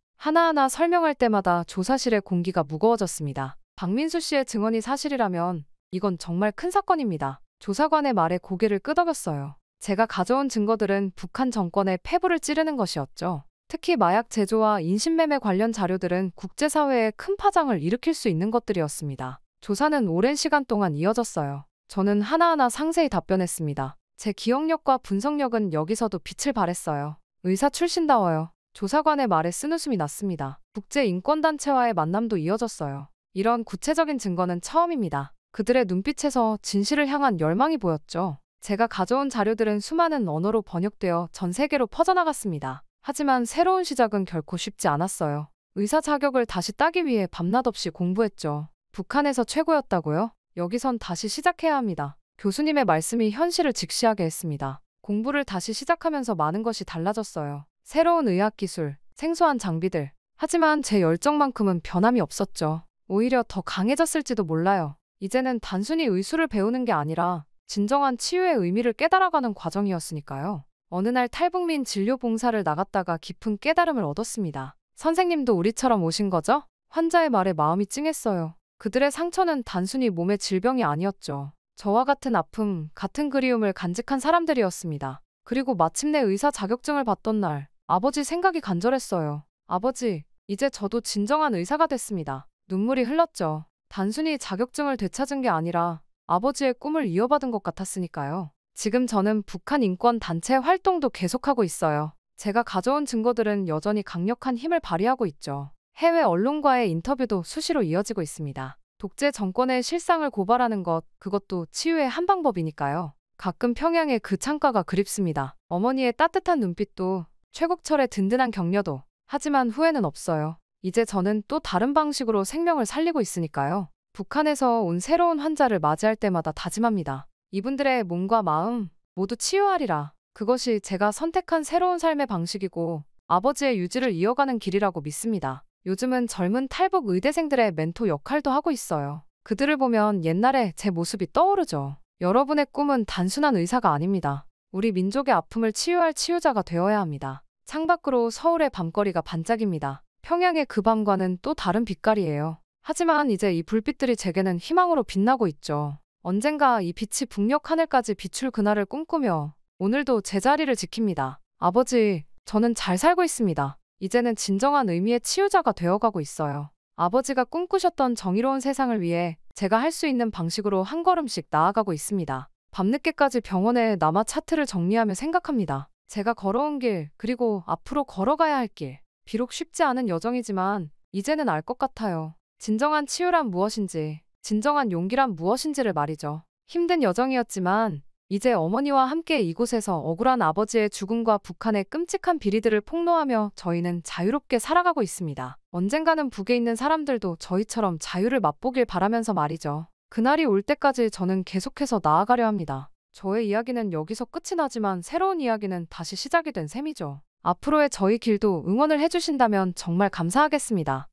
하나하나 설명할 때마다 조사실의 공기가 무거워졌습니다. 박민수 씨의 증언이 사실이라면 이건 정말 큰 사건입니다. 조사관의 말에 고개를 끄덕였어요. 제가 가져온 증거들은 북한 정권의 폐부를 찌르는 것이었죠. 특히 마약 제조와 인신매매 관련 자료들은 국제사회에 큰 파장을 일으킬 수 있는 것들이었습니다. 조사는 오랜 시간 동안 이어졌어요. 저는 하나하나 상세히 답변했습니다. 제 기억력과 분석력은 여기서도 빛을 발했어요. 의사 출신다워요. 조사관의 말에 쓴웃음이 났습니다. 국제인권단체와의 만남도 이어졌어요. 이런 구체적인 증거는 처음입니다. 그들의 눈빛에서 진실을 향한 열망이 보였죠. 제가 가져온 자료들은 수많은 언어로 번역되어 전 세계로 퍼져나갔습니다. 하지만 새로운 시작은 결코 쉽지 않았어요. 의사 자격을 다시 따기 위해 밤낮 없이 공부했죠. 북한에서 최고였다고요? 여기선 다시 시작해야 합니다. 교수님의 말씀이 현실을 직시하게 했습니다. 공부를 다시 시작하면서 많은 것이 달라졌어요. 새로운 의학기술, 생소한 장비들. 하지만 제 열정만큼은 변함이 없었죠. 오히려 더 강해졌을지도 몰라요. 이제는 단순히 의술을 배우는 게 아니라 진정한 치유의 의미를 깨달아가는 과정이었으니까요. 어느 날 탈북민 진료 봉사를 나갔다가 깊은 깨달음을 얻었습니다. 선생님도 우리처럼 오신 거죠? 환자의 말에 마음이 찡했어요. 그들의 상처는 단순히 몸의 질병이 아니었죠. 저와 같은 아픔, 같은 그리움을 간직한 사람들이었습니다. 그리고 마침내 의사 자격증을 받던 날, 아버지 생각이 간절했어요. 아버지, 이제 저도 진정한 의사가 됐습니다. 눈물이 흘렀죠. 단순히 자격증을 되찾은 게 아니라 아버지의 꿈을 이어받은 것 같았으니까요. 지금 저는 북한 인권 단체 활동도 계속하고 있어요. 제가 가져온 증거들은 여전히 강력한 힘을 발휘하고 있죠. 해외 언론과의 인터뷰도 수시로 이어지고 있습니다. 독재 정권의 실상을 고발하는 것, 그것도 치유의 한 방법이니까요. 가끔 평양의 그 창가가 그립습니다. 어머니의 따뜻한 눈빛도, 최국철의 든든한 격려도. 하지만 후회는 없어요. 이제 저는 또 다른 방식으로 생명을 살리고 있으니까요. 북한에서 온 새로운 환자를 맞이할 때마다 다짐합니다. 이분들의 몸과 마음 모두 치유하리라. 그것이 제가 선택한 새로운 삶의 방식이고 아버지의 유지를 이어가는 길이라고 믿습니다. 요즘은 젊은 탈북 의대생들의 멘토 역할도 하고 있어요. 그들을 보면 옛날에 제 모습이 떠오르죠. 여러분의 꿈은 단순한 의사가 아닙니다. 우리 민족의 아픔을 치유할 치유자가 되어야 합니다. 창밖으로 서울의 밤거리가 반짝입니다. 평양의 그 밤과는 또 다른 빛깔이에요. 하지만 이제 이 불빛들이 제게는 희망으로 빛나고 있죠. 언젠가 이 빛이 북녘 하늘까지 비출 그날을 꿈꾸며 오늘도 제 자리를 지킵니다. 아버지, 저는 잘 살고 있습니다. 이제는 진정한 의미의 치유자가 되어가고 있어요. 아버지가 꿈꾸셨던 정의로운 세상을 위해 제가 할 수 있는 방식으로 한 걸음씩 나아가고 있습니다. 밤늦게까지 병원에 남아 차트를 정리하며 생각합니다. 제가 걸어온 길, 그리고 앞으로 걸어가야 할 길. 비록 쉽지 않은 여정이지만 이제는 알 것 같아요. 진정한 치유란 무엇인지, 진정한 용기란 무엇인지를 말이죠. 힘든 여정이었지만 이제 어머니와 함께 이곳에서 억울한 아버지의 죽음과 북한의 끔찍한 비리들을 폭로하며 저희는 자유롭게 살아가고 있습니다. 언젠가는 북에 있는 사람들도 저희처럼 자유를 맛보길 바라면서 말이죠. 그날이 올 때까지 저는 계속해서 나아가려 합니다. 저의 이야기는 여기서 끝이 나지만 새로운 이야기는 다시 시작이 된 셈이죠. 앞으로의 저희 길도 응원을 해주신다면 정말 감사하겠습니다.